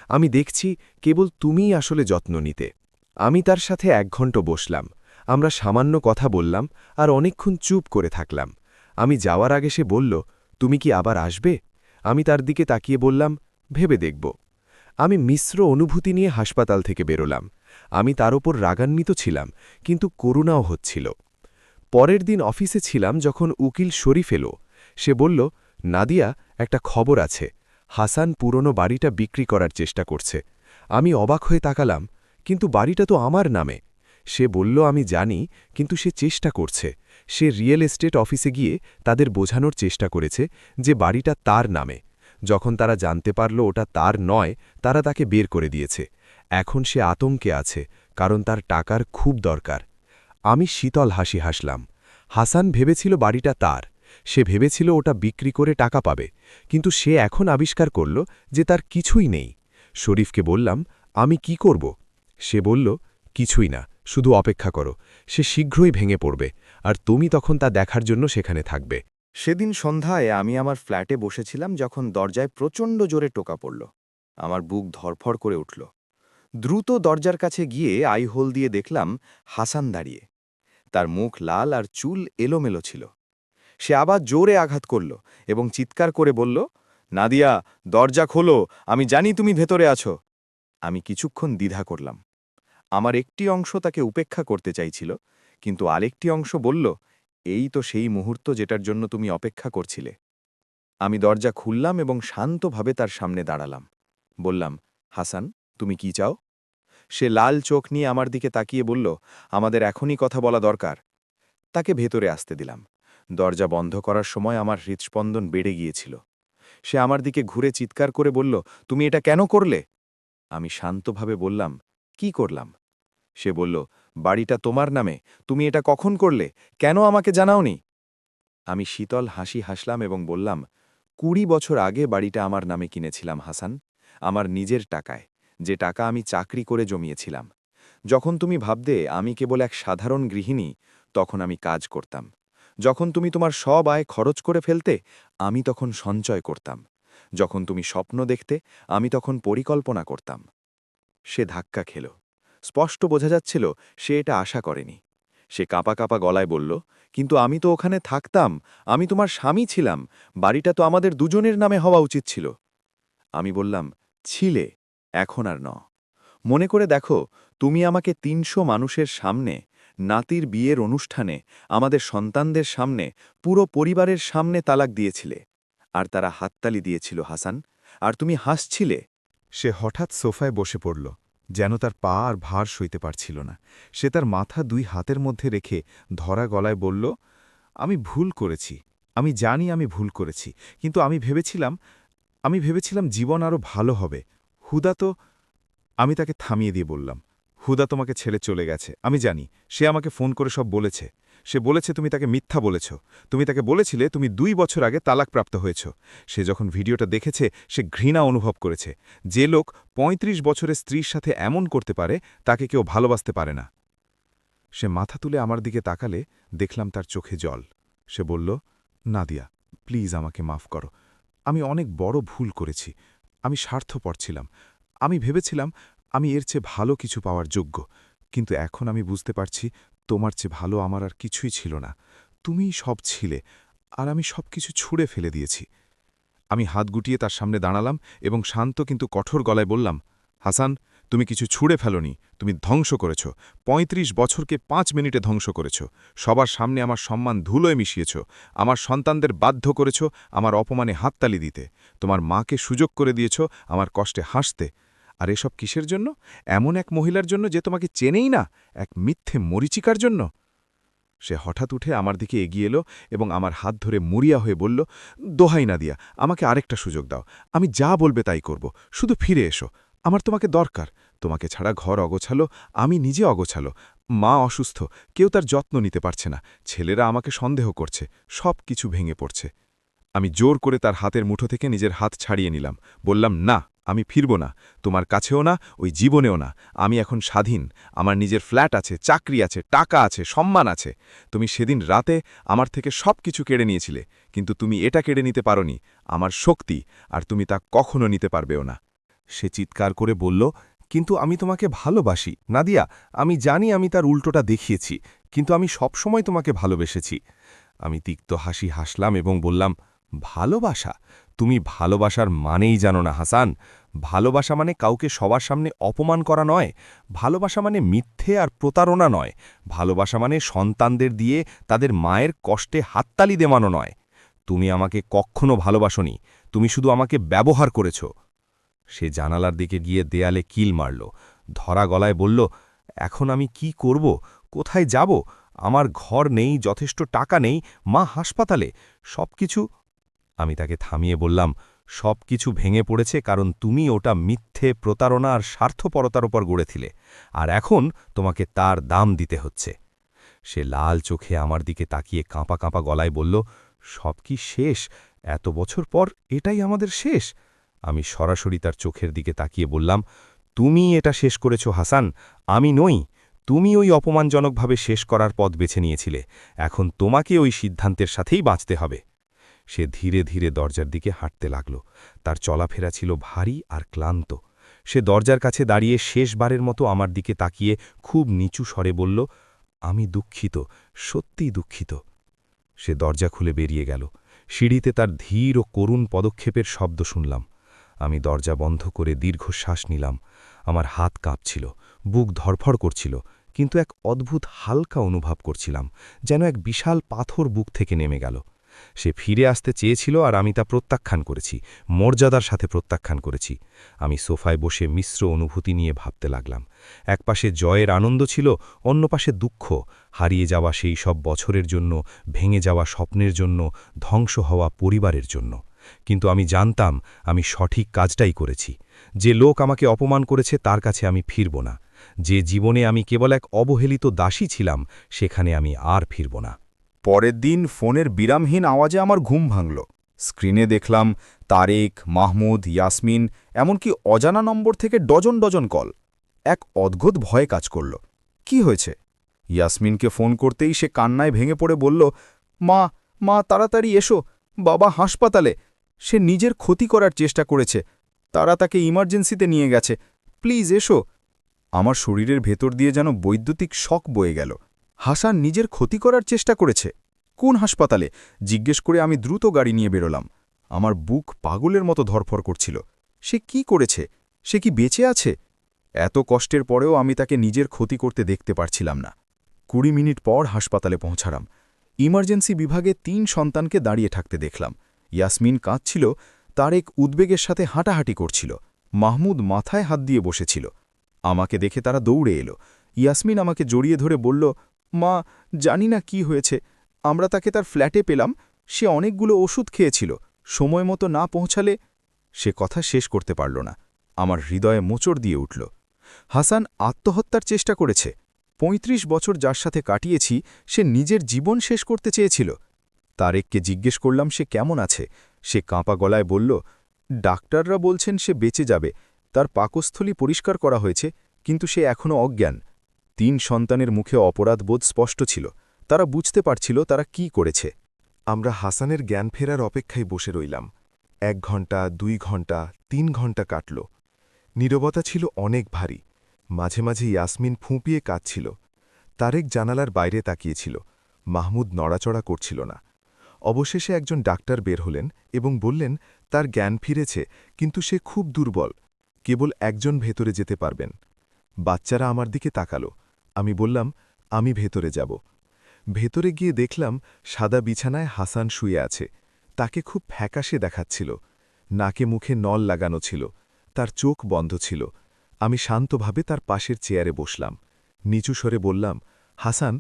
আমি দেখছি কেবল তুমিই আসলে যত্ন নিতে। আমি তার সাথে 1 ঘণ্টা বসলাম। আমরা সামান্য কথা বললাম আর অনেকক্ষণ চুপ করে থাকলাম। আমি যাওয়ার আগে সে বলল, তুমি কি আবার আসবে? আমি তার দিকে তাকিয়ে বললাম, ভেবে দেখব। আমি মিশ্র অনুভূতি নিয়ে হাসপাতাল থেকে বেরোলাম। আমি তার ওপর রাগান্বিত ছিলাম, কিন্তু করুণাও হচ্ছিল। পরের দিন অফিসে ছিলাম যখন উকিল শরীফ এলো। সে বলল, নাদিয়া, একটা খবর আছে। হাসান পুরনো বাড়িটা বিক্রি করার চেষ্টা করছে। আমি অবাক হয়ে তাকালাম, কিন্তু বাড়িটা তো আমার নামে। সে বলল, আমি জানি, কিন্তু সে চেষ্টা করছে। সে রিয়েল এস্টেট অফিসে গিয়ে তাদের বোঝানোর চেষ্টা করেছে যে বাড়িটা তার নামে। যখন তারা জানতে পারল ওটা তার নয়, তারা তাকে বের করে দিয়েছে। এখন সে আতঙ্কে আছে, কারণ তার টাকার খুব দরকার। আমি শীতল হাসি হাসলাম। হাসান ভেবেছিল বাড়িটা তার। সে ভেবেছিল ওটা বিক্রি করে টাকা পাবে, কিন্তু সে এখন আবিষ্কার করল যে তার কিছুই নেই। শরীফকে বললাম, আমি কি করব? সে বলল, কিছুই না, শুধু অপেক্ষা করো। সে শীঘ্রই ভেঙে পড়বে, আর তুমি তখন তা দেখার জন্য সেখানে থাকবে। সেদিন সন্ধ্যায় আমি আমার ফ্ল্যাটে বসেছিলাম যখন দরজায় প্রচণ্ড জোরে টোকা পড়ল। আমার বুক ধরফর করে উঠল। দ্রুত দরজার কাছে গিয়ে আইহোল দিয়ে দেখলাম হাসান দাঁড়িয়ে। তার মুখ লাল আর চুল এলোমেলো ছিল। সে আবার জোরে আঘাত করল এবং চিৎকার করে বলল, নাদিয়া, দরজা খোলো, আমি জানি তুমি ভেতরে আছো। আমি কিছুক্ষণ দ্বিধা করলাম। আমার একটি অংশ তাকে উপেক্ষা করতে চাইছিল, কিন্তু আরেকটি অংশ বলল, এই তো সেই মুহূর্ত যেটার জন্য তুমি অপেক্ষা করছিলে। আমি দরজা খুললাম এবং শান্তভাবে তার সামনে দাঁড়ালাম। বললাম, হাসান, তুমি কি চাও? সে লাল চোখ নিয়ে আমার দিকে তাকিয়ে বলল, আমাদের এখনই কথা বলা দরকার। তাকে ভেতরে আসতে দিলাম। দরজা বন্ধ করার সময় আমার হৃৎস্পন্দন বেড়ে গিয়েছিল। সে আমার দিকে ঘুরে চিৎকার করে বলল, তুমি এটা কেন করলে? আমি শান্তভাবে বললাম, কি করলাম? সে বলল, বাড়িটা তোমার নামে, তুমি এটা কখন করলে, কেন আমাকে জানাওনি? আমি শীতল হাসি হাসলাম এবং বললাম, ২০ বছর আগে বাড়িটা আমার নামে কিনেছিলাম হাসান, আমার নিজের টাকায়, যে টাকা আমি চাকরি করে জমিয়েছিলাম। যখন তুমি ভাবতে আমি কেবল এক সাধারণ গৃহিণী, তখন আমি কাজ করতাম। যখন তুমি তোমার সব আয় খরচ করে ফেলতে, আমি তখন সঞ্চয় করতাম। যখন তুমি স্বপ্ন দেখতে, আমি তখন পরিকল্পনা করতাম। সে ধাক্কা খেল। স্পষ্ট বোঝা যাচ্ছিল সে এটা আশা করেনি। সে কাঁপা কাঁপা গলায় বলল, কিন্তু আমি তো ওখানে থাকতাম, আমি তোমার স্বামী ছিলাম, বাড়িটা তো আমাদের দুজনের নামে হওয়া উচিত ছিল। আমি বললাম, ছিলে, এখন আর ন। মনে করে দেখো, তুমি আমাকে ৩০০ মানুষের সামনে, নাতির বিয়ের অনুষ্ঠানে, আমাদের সন্তানদের সামনে, পুরো পরিবারের সামনে তালাক দিয়েছিলে। আর তারা হাততালি দিয়েছিল হাসান, আর তুমি হাসছিলে। সে হঠাৎ সোফায় বসে পড়ল, যেন তার পা আর ভার সইতে পারছিল না। সে তার মাথা ২ হাতের মধ্যে রেখে ধরা গলায় বলল, আমি ভুল করেছি, আমি জানি আমি ভুল করেছি, কিন্তু আমি ভেবেছিলাম জীবন আরও ভালো হবে। হুদা তো। আমি তাকে থামিয়ে দিয়ে বললাম, হুদা তোমাকে ছেড়ে চলে গেছে, আমি জানি। সে আমাকে ফোন করে সব বলেছে। সে বলেছে তুমি তাকে মিথ্যা বলেছ। তুমি তাকে বলেছিলে তুমি ২ বছর আগে তালাকপ্রাপ্ত হয়েছ। সে যখন ভিডিওটা দেখেছে সে ঘৃণা অনুভব করেছে। যে লোক ৩৫ বছরের স্ত্রীর সাথে এমন করতে পারে তাকে কেউ ভালোবাসতে পারে না। সে মাথা তুলে আমার দিকে তাকালে দেখলাম তার চোখে জল। সে বলল, নাদিয়া, প্লিজ আমাকে মাফ করো। আমি অনেক বড় ভুল করেছি। আমি স্বার্থপর ছিলাম। আমি ভেবেছিলাম আমি এর চেয়ে ভালো কিছু পাওয়ার যোগ্য, কিন্তু এখন আমি বুঝতে পারছি তোমার চেয়ে ভালো আমার আর কিছুই ছিল না। তুমিই সব ছিলে, আর আমি সব কিছু ছুঁড়ে ফেলে দিয়েছি। আমি হাত গুটিয়ে তার সামনে দাঁড়ালাম এবং শান্ত কিন্তু কঠোর গলায় বললাম, হাসান, তুমি কিছু ছুঁড়ে ফেলোনি, তুমি ধ্বংস করেছ। ৩৫ বছরকে ৫ মিনিটে ধ্বংস করেছ। সবার সামনে আমার সম্মান ধুলোয় মিশিয়েছ। আমার সন্তানদের বাধ্য করেছ আমার অপমানে হাততালি দিতে। তোমার মাকে সুযোগ করে দিয়েছ আমার কষ্টে হাসতে। আর এসব কিসের জন্য? এমন এক মহিলার জন্য যে তোমাকে চেনেই না, এক মিথ্যে মরিচিকার জন্য। সে হঠাৎ উঠে আমার দিকে এগিয়ে এলো এবং আমার হাত ধরে মুড়িয়া হয়ে বলল, দোহাই না দিয়া, আমাকে আরেকটা সুযোগ দাও। আমি যা বলবে তাই করব, শুধু ফিরে এসো। আমার তোমাকে দরকার। তোমাকে ছাড়া ঘর অগোছালো, আমি নিজে অগোছালো। মা অসুস্থ, কেউ তার যত্ন নিতে পারছে না। ছেলেরা আমাকে সন্দেহ করছে, সব কিছু ভেঙে পড়ছে। আমি জোর করে তার হাতের মুঠো থেকে নিজের হাত ছাড়িয়ে নিলাম। বললাম, না, আমি ফিরব না, তোমার কাছেও না, ওই জীবনেও না। আমি এখন স্বাধীন। আমার নিজের ফ্ল্যাট আছে, চাকরি আছে, টাকা আছে, সম্মান আছে। তুমি সেদিন রাতে আমার থেকে সব কিছু কেড়ে নিয়েছিলে, কিন্তু তুমি এটা কেড়ে নিতে পারোনি, আমার শক্তি, আর তুমি তা কখনো নিতে পারবেও না। সে চিৎকার করে বলল, কিন্তু আমি তোমাকে ভালোবাসি নাদিয়া। আমি জানি আমি তার উল্টোটা দেখিয়েছি, কিন্তু আমি সবসময় তোমাকে ভালোবেসেছি। আমি তিক্ত হাসি হাসলাম এবং বললাম, ভালোবাসা? তুমি ভালোবাসার মানেই জানো না হাসান। ভালোবাসা মানে কাউকে সবার সামনে অপমান করা নয়। ভালোবাসা মানে মিথ্যে আর প্রতারণা নয়। ভালোবাসা মানে সন্তানদের দিয়ে তাদের মায়ের কষ্টে হাততালি দেওয়ানো নয়। তুমি আমাকে কখনো ভালোবাসনি, তুমি শুধু আমাকে ব্যবহার করেছ। সে জানালার দিকে গিয়ে দেয়ালে কিল মারল, ধরা গলায় বলল, এখন আমি কি করব? কোথায় যাব? আমার ঘর নেই, যথেষ্ট টাকা নেই, মা হাসপাতালে, সবকিছু। আমি তাকে থামিয়ে বললাম, সব কিছু ভেঙে পড়েছে কারণ তুমি ওটা মিথ্যে, প্রতারণা আর স্বার্থপরতার ওপর গড়েছিলে, আর এখন তোমাকে তার দাম দিতে হচ্ছে। সে লাল চোখে আমার দিকে তাকিয়ে কাঁপা কাঁপা গলায় বলল, সব কি শেষ? এত বছর পর এটাই আমাদের শেষ? আমি সরাসরি তার চোখের দিকে তাকিয়ে বললাম, তুমি এটা শেষ করেছ হাসান, আমি নই। তুমি ওই অপমানজনকভাবে শেষ করার পথ বেছে নিয়েছিলে, এখন তোমাকে ওই সিদ্ধান্তের সাথেই বাঁচতে হবে। সে ধীরে ধীরে দরজার দিকে হাঁটতে লাগল। তার চলাফেরা ছিল ভারী আর ক্লান্ত। সে দরজার কাছে দাঁড়িয়ে শেষবারের মতো আমার দিকে তাকিয়ে খুব নিচু স্বরে বলল, আমি দুঃখিত, সত্যিই দুঃখিত। সে দরজা খুলে বেরিয়ে গেল। সিঁড়িতে তার ধীর ও করুণ পদক্ষেপের শব্দ শুনলাম। আমি দরজা বন্ধ করে দীর্ঘশ্বাস নিলাম। আমার হাত কাঁপছিল, বুক ধরফড় করছিল, কিন্তু এক অদ্ভুত হালকা অনুভব করছিলাম, যেন এক বিশাল পাথর বুক থেকে নেমে গেল। সে ফিরে আসতে চেয়েছিল আর আমি তা প্রত্যাখ্যান করেছি, মর্যাদার সাথে প্রত্যাখ্যান করেছি। আমি সোফায় বসে মিশ্র অনুভূতি নিয়ে ভাবতে লাগলাম। একপাশে জয়ের আনন্দ ছিল, অন্য পাশে দুঃখ, হারিয়ে যাওয়া সেই সব বছরের জন্য, ভেঙে যাওয়া স্বপ্নের জন্য, ধ্বংস হওয়া পরিবারের জন্য। কিন্তু আমি জানতাম আমি সঠিক কাজটাই করেছি। যে লোক আমাকে অপমান করেছে তার কাছে আমি ফিরব না। যে জীবনে আমি কেবল এক অবহেলিত দাসী ছিলাম সেখানে আমি আর ফিরব না। পরের দিন ফোনের বিরামহীন আওয়াজে আমার ঘুম ভাঙল। স্ক্রিনে দেখলাম তারেক, মাহমুদ, ইয়াসমিন, এমনকি অজানা নম্বর থেকে ডজন ডজন কল। এক অদ্ভুত ভয় কাজ করল। কি হয়েছে? ইয়াসমিনকে ফোন করতেই সে কান্নায় ভেঙে পড়ে বলল, মা, মা তাড়াতাড়ি এসো, বাবা হাসপাতালে। সে নিজের ক্ষতি করার চেষ্টা করেছে, তারা তাকে ইমার্জেন্সিতে নিয়ে গেছে, প্লিজ এসো। আমার শরীরের ভেতর দিয়ে যেন বৈদ্যুতিক শক বয়ে গেল। হাসান নিজের ক্ষতি করার চেষ্টা করেছে? কোন হাসপাতালে? জিজ্ঞেস করে আমি দ্রুত গাড়ি নিয়ে বেরোলাম। আমার বুক পাগলের মতো ধরফর করছিল। সে কি করেছে? সে কি বেঁচে আছে? এত কষ্টের পরেও আমি তাকে নিজের ক্ষতি করতে দেখতে পারছিলাম না। ২০ মিনিট পর হাসপাতালে পৌঁছালাম। ইমার্জেন্সি বিভাগে ৩ সন্তানকে দাঁড়িয়ে থাকতে দেখলাম। ইয়াসমিন কাঁদছিল, তারেক উদ্বেগের সাথে হাঁটাহাঁটি করছিল, মাহমুদ মাথায় হাত দিয়ে বসেছিল। আমাকে দেখে তারা দৌড়ে এলো। ইয়াসমিন আমাকে জড়িয়ে ধরে বলল, মা, জানি না কি হয়েছে, আমরা তাকে তার ফ্ল্যাটে পেলাম, সে অনেকগুলো ওষুধ খেয়েছিল, সময় মতো না পৌঁছালে। সে কথা শেষ করতে পারল না। আমার হৃদয়ে মোচড় দিয়ে উঠল। হাসান আত্মহত্যার চেষ্টা করেছে। ৩৫ বছর যার সাথে কাটিয়েছি, সে নিজের জীবন শেষ করতে চেয়েছিল। তারেককে জিজ্ঞেস করলাম সে কেমন আছে। সে কাঁপা গলায় বলল, ডাক্তাররা বলছেন সে বেঁচে যাবে, তার পাকস্থলী পরিষ্কার করা হয়েছে, কিন্তু সে এখনও অজ্ঞান। ৩ সন্তানের মুখে অপরাধবোধ স্পষ্ট ছিল। তারা বুঝতে পারছিল তারা কি করেছে। আমরা হাসানের জ্ঞান ফেরার অপেক্ষায় বসে রইলাম। ১ ঘণ্টা, ২ ঘণ্টা, ৩ ঘণ্টা কাটল। নীরবতা ছিল অনেক ভারী। মাঝে মাঝে ইয়াসমিন ফুঁপিয়ে কাঁদছিল। তারেক জানালার বাইরে তাকিয়েছিল। মাহমুদ নড়াচড়া করছিল না। অবশেষে একজন ডাক্তার বের হলেন এবং বললেন তার জ্ঞান ফিরেছে, কিন্তু সে খুব দুর্বল, কেবল একজন ভেতরে যেতে পারবেন। বাচ্চারা আমার দিকে তাকালো। আমি বললাম, আমি ভেতরে যাব। ভেতরে গিয়ে দেখলাম সাদা বিছানায় হাসান শুয়ে আছে। তাকে খুব ফ্যাকাশে দেখাচ্ছিল। নাকে মুখে নল লাগানো ছিল, তার চোখ বন্ধ ছিল। আমি শান্তভাবে তার পাশের চেয়ারে বসলাম। নিচু স্বরে বললাম, হাসান।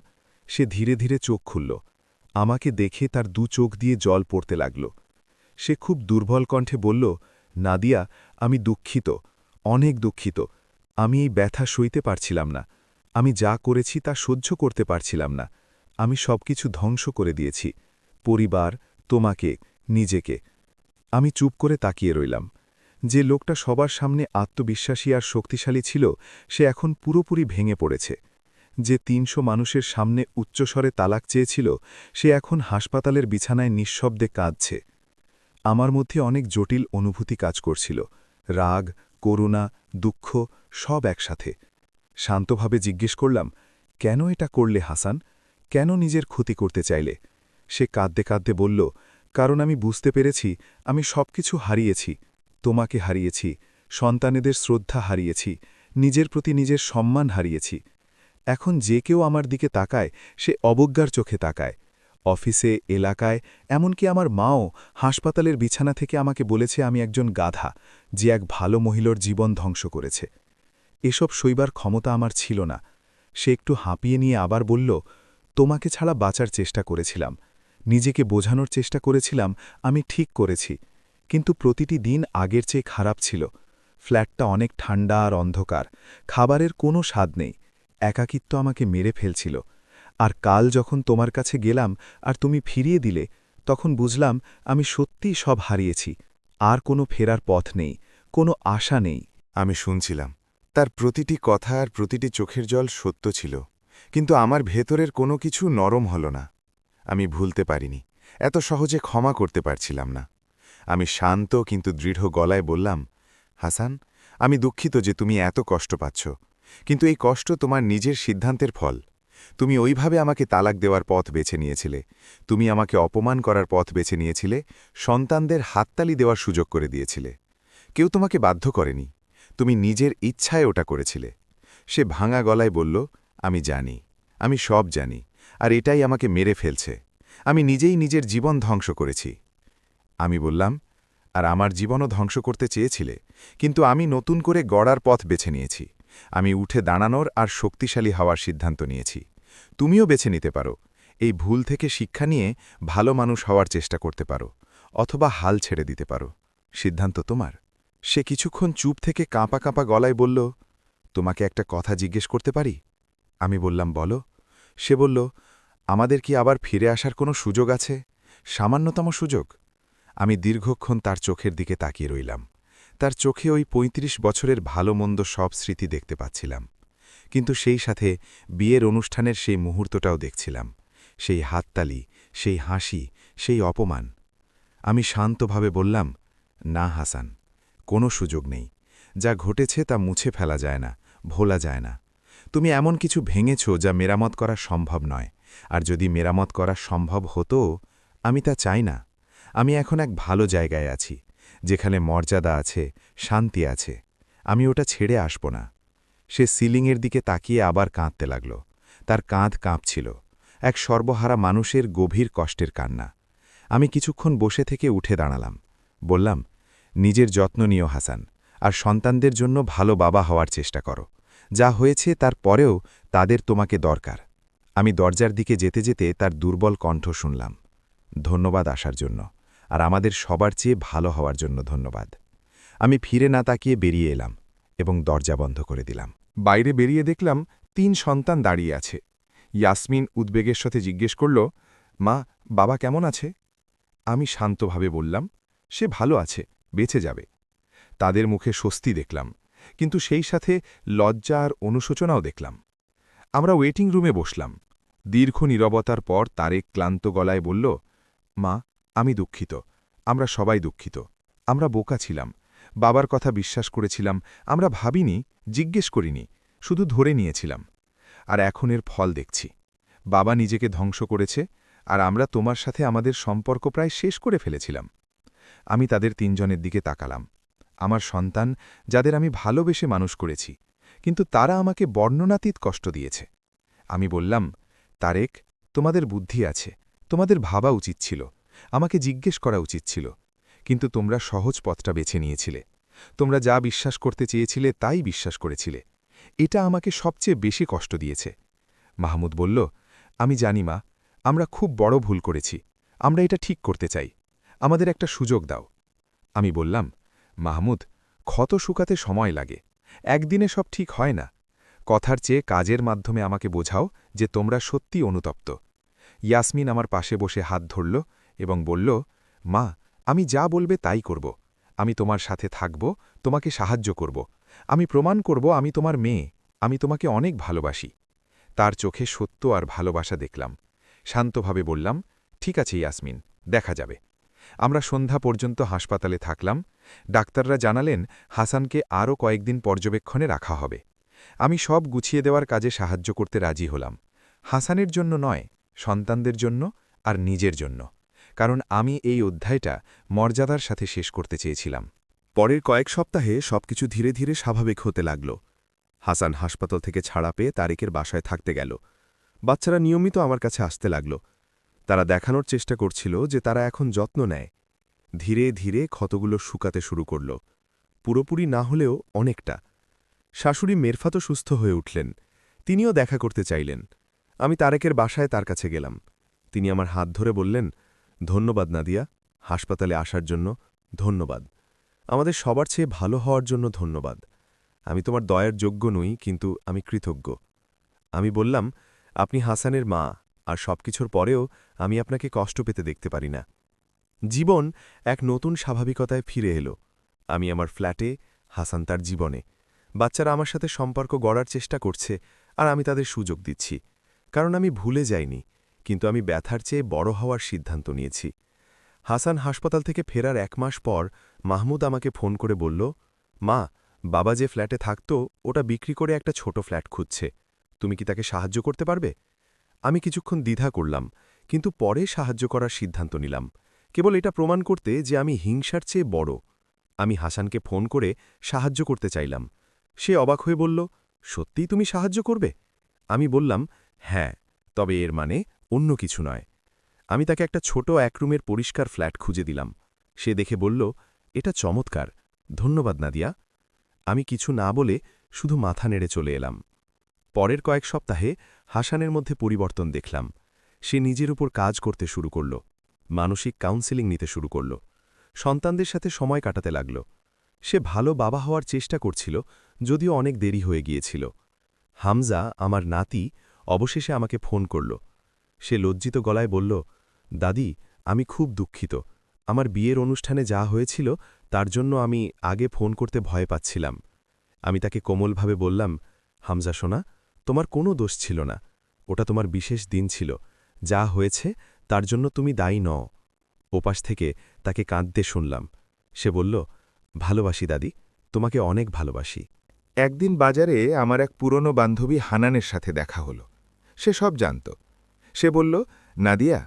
সে ধীরে ধীরে চোখ খুলল। আমাকে দেখে তার ২ চোখ দিয়ে জল পড়তে লাগল। সে খুব দুর্বল কণ্ঠে বলল, নাদিয়া, আমি দুঃখিত, অনেক দুঃখিত। আমি এই ব্যথা সইতে পারছিলাম না। আমি যা করেছি তা সহ্য করতে পারছিলাম না। আমি সবকিছু ধ্বংস করে দিয়েছি, পরিবার, তোমাকে, নিজেকে। আমি চুপ করে তাকিয়ে রইলাম। যে লোকটা সবার সামনে আত্মবিশ্বাসী আর শক্তিশালী ছিল, সে এখন পুরোপুরি ভেঙে পড়েছে। যে ৩০০ মানুষের সামনে উচ্চস্বরে তালাক চেয়েছিল, সে এখন হাসপাতালের বিছানায় নিঃশব্দে কাঁদছে। আমার মধ্যে অনেক জটিল অনুভূতি কাজ করছিল, রাগ, করুণা, দুঃখ, সব একসাথে। শান্তভাবে জিজ্ঞেস করলাম, কেন এটা করলে হাসান? কেন নিজের ক্ষতি করতে চাইলে? সে কাঁদতে কাঁদতে বলল, কারণ আমি বুঝতে পেরেছি আমি সবকিছু হারিয়েছি। তোমাকে হারিয়েছি, সন্তানেদের শ্রদ্ধা হারিয়েছি, নিজের প্রতি নিজের সম্মান হারিয়েছি। এখন যে কেউ আমার দিকে তাকায় সে অবজ্ঞার চোখে তাকায়। অফিসে, এলাকায়, এমনকি আমার মাও হাসপাতালের বিছানা থেকে আমাকে বলেছে আমি একজন গাধা, যে এক ভালো মহিলার জীবন ধ্বংস করেছে। এসব সইবার ক্ষমতা আমার ছিল না। সে একটু হাঁপিয়ে নিয়ে আবার বলল, তোমাকে ছাড়া বাঁচার চেষ্টা করেছিলাম, নিজেকে বোঝানোর চেষ্টা করেছিলাম আমি ঠিক করেছি, কিন্তু প্রতিটি দিন আগের চেয়ে খারাপ ছিল। ফ্ল্যাটটা অনেক ঠান্ডা আর অন্ধকার, খাবারের কোনো স্বাদ নেই, একাকিত্ব আমাকে মেরে ফেলছিল। আর কাল যখন তোমার কাছে গেলাম আর তুমি ফিরিয়ে দিলে, তখন বুঝলাম আমি সত্যিই সব হারিয়েছি। আর কোনো ফেরার পথ নেই, কোনো আশা নেই। আমি শুনছিলাম। তার প্রতিটি কথা আর প্রতিটি চোখের জল সত্য ছিল, কিন্তু আমার ভেতরের কোনো কিছু নরম হল না। আমি ভুলতে পারিনি, এত সহজে ক্ষমা করতে পারছিলাম না। আমি শান্ত কিন্তু দৃঢ় গলায় বললাম, হাসান, আমি দুঃখিত যে তুমি এত কষ্ট পাচ্ছ, কিন্তু এই কষ্ট তোমার নিজের সিদ্ধান্তের ফল। তুমি ওইভাবে আমাকে তালাক দেওয়ার পথ বেছে নিয়েছিলে, তুমি আমাকে অপমান করার পথ বেছে নিয়েছিলে, সন্তানদের হাততালি দেওয়ার সুযোগ করে দিয়েছিলে। কেউ তোমাকে বাধ্য করেনি, তুমি নিজের ইচ্ছায় ওটা করেছিলে। সে ভাঙা গলায় বলল, আমি জানি, আমি সব জানি, আর এটাই আমাকে মেরে ফেলছে। আমি নিজেই নিজের জীবন ধ্বংস করেছি। আমি বললাম, আর আমার জীবনও ধ্বংস করতে চেয়েছিলে, কিন্তু আমি নতুন করে গড়ার পথ বেছে নিয়েছি। আমি উঠে দাঁড়ানোর আর শক্তিশালী হওয়ার সিদ্ধান্ত নিয়েছি। তুমিও বেছে নিতে পারো, এই ভুল থেকে শিক্ষা নিয়ে ভালো মানুষ হওয়ার চেষ্টা করতে পারো, অথবা হাল ছেড়ে দিতে পারো। সিদ্ধান্ত তোমার। সে কিছুক্ষণ চুপ থেকে কাঁপা কাঁপা গলায় বলল, তোমাকে একটা কথা জিজ্ঞেস করতে পারি? আমি বললাম, বলো। সে বলল, আমাদের কি আবার ফিরে আসার কোনো সুযোগ আছে? সামান্যতম সুযোগ? আমি দীর্ঘক্ষণ তার চোখের দিকে তাকিয়ে রইলাম। তার চোখে ওই ৩৫ বছরের ভালো মন্দ সব স্মৃতি দেখতে পাচ্ছিলাম, কিন্তু সেই সাথে বিয়ের অনুষ্ঠানের সেই মুহূর্তটাও দেখছিলাম, সেই হাততালি, সেই হাসি, সেই অপমান। আমি শান্তভাবে বললাম, না হাসান, কোনো সুযোগ নেই। যা ঘটেছে তা মুছে ফেলা যায় না, ভোলা যায় না। তুমি এমন কিছু ভেঙেছ যা মেরামত করা সম্ভব নয়, আর যদি মেরামত করা সম্ভব হতো, আমি তা চাই না। আমি এখন এক ভালো জায়গায় আছি, যেখানে মর্যাদা আছে, শান্তি আছে। আমি ওটা ছেড়ে আসব না। সে সিলিংয়ের দিকে তাকিয়ে আবার কাঁদতে লাগল। তার কাঁধ কাঁপছিল, এক সর্বহারা মানুষের গভীর কষ্টের কান্না। আমি কিছুক্ষণ বসে থেকে উঠে দাঁড়ালাম। বললাম, নিজের যত্ন নিও হাসান, আর সন্তানদের জন্য ভালো বাবা হওয়ার চেষ্টা করো। যা হয়েছে তার পরেও তাদের তোমাকে দরকার। আমি দরজার দিকে যেতে যেতে তার দুর্বল কণ্ঠ শুনলাম, ধন্যবাদ আসার জন্য, আর আমাদের সবার চেয়ে ভালো হওয়ার জন্য ধন্যবাদ। আমি ফিরে না তাকিয়ে বেরিয়ে এলাম এবং দরজা বন্ধ করে দিলাম। বাইরে বেরিয়ে দেখলাম ৩ সন্তান দাঁড়িয়ে আছে। ইয়াসমিন উদ্বেগের সাথে জিজ্ঞেস করল, মা, বাবা কেমন আছে? আমি শান্তভাবে বললাম, সে ভালো আছে, বেঁচে যাবে। তাদের মুখে স্বস্তি দেখলাম, কিন্তু সেই সাথে লজ্জা আর অনুশোচনাও দেখলাম। আমরা ওয়েটিং রুমে বসলাম। দীর্ঘ নীরবতার পর তারেক ক্লান্ত গলায় বলল, মা, আমি দুঃখিত, আমরা সবাই দুঃখিত। আমরা বোকা ছিলাম, বাবার কথা বিশ্বাস করেছিলাম, আমরা ভাবিনি, জিজ্ঞেস করিনি, শুধু ধরে নিয়েছিলাম। আর এখন এর ফল দেখছি। বাবা নিজেকে ধ্বংস করেছে, আর আমরা তোমার সাথে আমাদের সম্পর্ক প্রায় শেষ করে ফেলেছিলাম। আমি তাদের ৩ জনের দিকে তাকালাম। আমার সন্তান, যাদের আমি ভালোবেসে মানুষ করেছি, কিন্তু তারা আমাকে বর্ণনাতীত কষ্ট দিয়েছে। আমি বললাম, তারেক, তোমাদের বুদ্ধি আছে, তোমাদের ভাবা উচিত ছিল, আমাকে জিজ্ঞেস করা উচিত ছিল, কিন্তু তোমরা সহজ পথটা বেছে নিয়েছিলে। তোমরা যা বিশ্বাস করতে চেয়েছিলে তাই বিশ্বাস করেছিলে। এটা আমাকে সবচেয়ে বেশি কষ্ট দিয়েছে। মাহমুদ বলল, আমি জানি মা, আমরা খুব বড় ভুল করেছি, আমরা এটা ঠিক করতে চাই, আমাদের একটা সুযোগ দাও। আমি বললাম, মাহমুদ, ক্ষত শুকাতে সময় লাগে, একদিনে সব ঠিক হয় না। কথার চেয়ে কাজের মাধ্যমে আমাকে বোঝাও যে তোমরা সত্যি অনুতপ্ত। ইয়াসমিন আমার পাশে বসে হাত ধরল এবং বলল, মা, আমি যা বলবে তাই করব। আমি তোমার সাথে থাকব, তোমাকে সাহায্য করব। আমি প্রমাণ করব আমি তোমার মেয়ে, আমি তোমাকে অনেক ভালোবাসি। তার চোখে সত্য আর ভালোবাসা দেখলাম। শান্তভাবে বললাম, ঠিক আছে ইয়াসমিন, দেখা যাবে। আমরা সন্ধ্যা পর্যন্ত হাসপাতালে থাকলাম। ডাক্তাররা জানালেন হাসানকে আরও কয়েকদিন পর্যবেক্ষণে রাখা হবে। আমি সব গুছিয়ে দেওয়ার কাজে সাহায্য করতে রাজি হলাম, হাসানের জন্য নয়, সন্তানদের জন্য আর নিজের জন্য, কারণ আমি এই অধ্যায়টা মর্যাদার সাথে শেষ করতে চেয়েছিলাম। পরের কয়েক সপ্তাহে সবকিছু ধীরে ধীরে স্বাভাবিক হতে লাগল। হাসান হাসপাতাল থেকে ছাড়া পেয়ে তারেকের বাসায় থাকতে গেল। বাচ্চারা নিয়মিত আমার কাছে আসতে লাগল। তারা দেখানোর চেষ্টা করছিল যে তারা এখন যত্ন নেয়। ধীরে ধীরে ক্ষতগুলো শুকাতে শুরু করল, পুরোপুরি না হলেও অনেকটা। শাশুড়ি মেরফাতও সুস্থ হয়ে উঠলেন, তিনিও দেখা করতে চাইলেন। আমি তারেকের বাসায় তার কাছে গেলাম। তিনি আমার হাত ধরে বললেন, ধন্যবাদ নাদিয়া, হাসপাতালে আসার জন্য ধন্যবাদ, আমাদের সবার চেয়ে ভালো হওয়ার জন্য ধন্যবাদ। আমি তোমার দয়ার যোগ্য নই, কিন্তু আমি কৃতজ্ঞ। আমি বললাম, আপনি হাসানের মা, আর সবকিছুর পরেও আমি আপনাকে কষ্ট পেতে দেখতে পারি না। জীবন এক নতুন স্বাভাবিকতায় ফিরে এলো। আমি আমার ফ্ল্যাটে, হাসান তার জীবনে। বাচ্চারা আমার সাথে সম্পর্ক গড়ার চেষ্টা করছে, আর আমি তাদের সুযোগ দিচ্ছি, কারণ আমি ভুলে যাইনি, কিন্তু আমি ব্যথার চেয়ে বড় হওয়ার সিদ্ধান্ত নিয়েছি। হাসান হাসপাতাল থেকে ফেরার ১ মাস পর মাহমুদ আমাকে ফোন করে বলল, মা, বাবা যে ফ্ল্যাটে থাকত ওটা বিক্রি করে একটা ছোট ফ্ল্যাট খুঁজছে, তুমি কি তাকে সাহায্য করতে পারবে? আমি কিছুক্ষণ দ্বিধা করলাম, কিন্তু পরে সাহায্য করার সিদ্ধান্ত নিলাম, কেবল এটা প্রমাণ করতে যে আমি হিংসার চেয়ে বড়। আমি হাসানকে ফোন করে সাহায্য করতে চাইলাম। সে অবাক হয়ে বলল, সত্যিই তুমি সাহায্য করবে? আমি বললাম, হ্যাঁ, তবে এর মানে অন্য কিছু নয়। আমি তাকে একটা ছোট ১ রুমের পরিষ্কার ফ্ল্যাট খুঁজে দিলাম। সে দেখে বলল, এটা চমৎকার, ধন্যবাদ নাদিয়া। আমি কিছু না বলে শুধু মাথা নেড়ে চলে এলাম। পরের কয়েক সপ্তাহে হাসানের মধ্যে পরিবর্তন দেখলাম। সে নিজের উপর কাজ করতে শুরু করল, মানসিক কাউন্সেলিং নিতে শুরু করল, সন্তানদের সাথে সময় কাটাতে লাগল। সে ভালো বাবা হওয়ার চেষ্টা করছিল, যদিও অনেক দেরি হয়ে গিয়েছিল। হামজা, আমার নাতি, অবশেষে আমাকে ফোন করল। সে লজ্জিত গলায় বলল, দাদি, আমি খুব দুঃখিত। আমার বিয়ের অনুষ্ঠানে যা হয়েছিল তার জন্য আমি আগে ফোন করতে ভয় পাচ্ছিলাম। আমি তাকে কোমলভাবে বললাম, হামজা সোনা, তোমার কোনো দোষ ছিল না। ওটা তোমার বিশেষ দিন ছিল। যা হয়েছে তার জন্য তুমি দায়ী নও। ওপাশ থেকে তাকে কাঁদতে শুনলাম। সে বলল, ভালোবাসি দাদি, তোমাকে অনেক ভালোবাসি। একদিন বাজারে আমার এক পুরনো বান্ধবী হানানের সাথে দেখা হলো। সে সব জানত। সে বলল, নাদিয়া,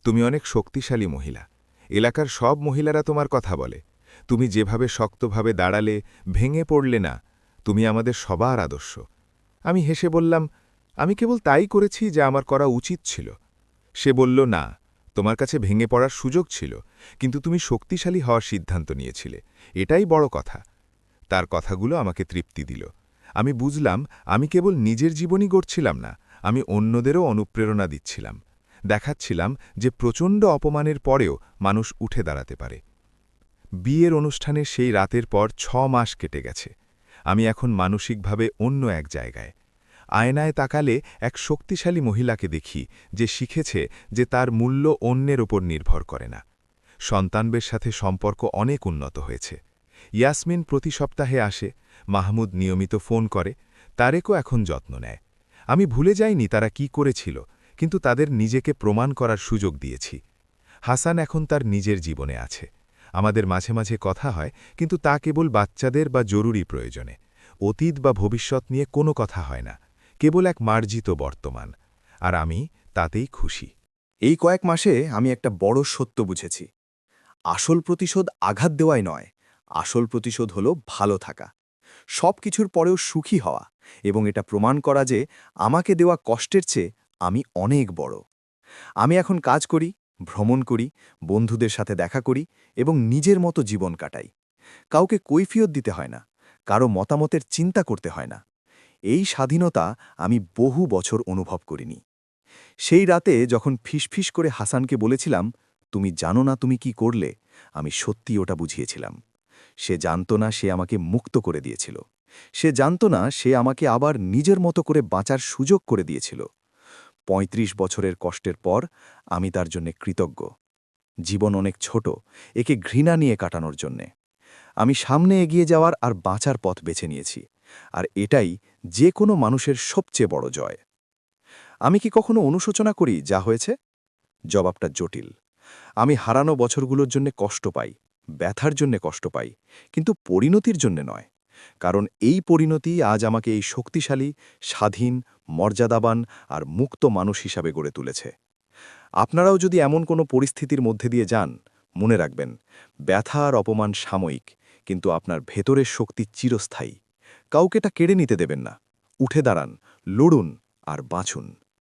তুমি অনেক শক্তিশালী মহিলা। এলাকার সব মহিলারা তোমার কথা বলে। তুমি যেভাবে শক্তভাবে দাঁড়ালে, ভেঙে পড়লে না, তুমি আমাদের সবার আদর্শ। আমি হেসে বললাম, আমি কেবল তাই করেছি যা আমার করা উচিত ছিল। সে বলল, না, তোমার কাছে ভেঙে পড়ার সুযোগ ছিল, কিন্তু তুমি শক্তিশালী হওয়ার সিদ্ধান্ত নিয়েছিলে। এটাই বড় কথা। তার কথাগুলো আমাকে তৃপ্তি দিল। আমি বুঝলাম, আমি কেবল নিজের জীবনই গড়ছিলাম না, আমি অন্যদেরও অনুপ্রেরণা দিচ্ছিলাম। দেখাচ্ছিলাম যে প্রচণ্ড অপমানের পরেও মানুষ উঠে দাঁড়াতে পারে। বিয়ের অনুষ্ঠানে সেই রাতের পর 6 মাস কেটে গেছে। আমি এখন মানসিকভাবে অন্য এক জায়গায়। আয়নায় তাকালে এক শক্তিশালী মহিলাকে দেখি, যে শিখেছে যে তার মূল্য অন্যের ওপর নির্ভর করে না। সন্তানদের সাথে সম্পর্ক অনেক উন্নত হয়েছে। ইয়াসমিন প্রতি সপ্তাহে আসে, মাহমুদ নিয়মিত ফোন করে, তারেকও এখন যত্ন নেয়। আমি ভুলে যাইনি তারা কি করেছিল, কিন্তু তাদের নিজেকে প্রমাণ করার সুযোগ দিয়েছি। হাসান এখন তার নিজের জীবনে আছে। আমাদের মাঝে মাঝে কথা হয়, কিন্তু তা কেবল বাচ্চাদের বা জরুরি প্রয়োজনে। অতীত বা ভবিষ্যৎ নিয়ে কোনো কথা হয় না, কেবল এক মার্জিত বর্তমান। আর আমি তাতেই খুশি। এই কয়েক মাসে আমি একটা বড় সত্য বুঝেছি। আসল প্রতিশোধ আঘাত দেওয়াই নয়, আসল প্রতিশোধ হল ভালো থাকা, সব কিছুর পরেও সুখী হওয়া, এবং এটা প্রমাণ করা যে আমাকে দেওয়া কষ্টের চেয়ে আমি অনেক বড়। আমি এখন কাজ করি, ভ্রমণ করি, বন্ধুদের সাথে দেখা করি এবং নিজের মতো জীবন কাটাই। কাউকে কৈফিয়ত দিতে হয় না, কারো মতামতের চিন্তা করতে হয় না। এই স্বাধীনতা আমি বহু বছর অনুভব করিনি। সেই রাতে যখন ফিসফিস করে হাসানকে বলেছিলাম, তুমি জানো না তুমি কি করলে, আমি সত্যি ওটা বুঝিয়েছিলাম। সে জানত না সে আমাকে মুক্ত করে দিয়েছিল। সে জানত না সে আমাকে আবার নিজের মতো করে বাঁচার সুযোগ করে দিয়েছিল। ৩৫ বছরের কষ্টের পর আমি তার জন্য কৃতজ্ঞ। জীবন অনেক ছোট, একে ঘৃণা নিয়ে কাটানোর জন্যে। আমি সামনে এগিয়ে যাওয়ার আর বাঁচার পথ বেছে নিয়েছি, আর এটাই যে কোনো মানুষের সবচেয়ে বড় জয়। আমি কি কখনো অনুশোচনা করি যা হয়েছে? জবাবটা জটিল। আমি হারানো বছরগুলোর জন্য কষ্ট পাই, ব্যথার জন্য কষ্ট পাই, কিন্তু পরিণতির জন্য নয়। কারণ এই পরিণতি আজ আমাকে এই শক্তিশালী, স্বাধীন, মর্যাদাবান আর মুক্ত মানুষ হিসাবে গড়ে তুলেছে। আপনারাও যদি এমন কোনো পরিস্থিতির মধ্যে দিয়ে যান, মনে রাখবেন, ব্যথা আর অপমান সাময়িক, কিন্তু আপনার ভেতরের শক্তি চিরস্থায়ী। কাউকে তা কেড়ে নিতে দেবেন না। উঠে দাঁড়ান, লড়ুন আর বাঁচুন।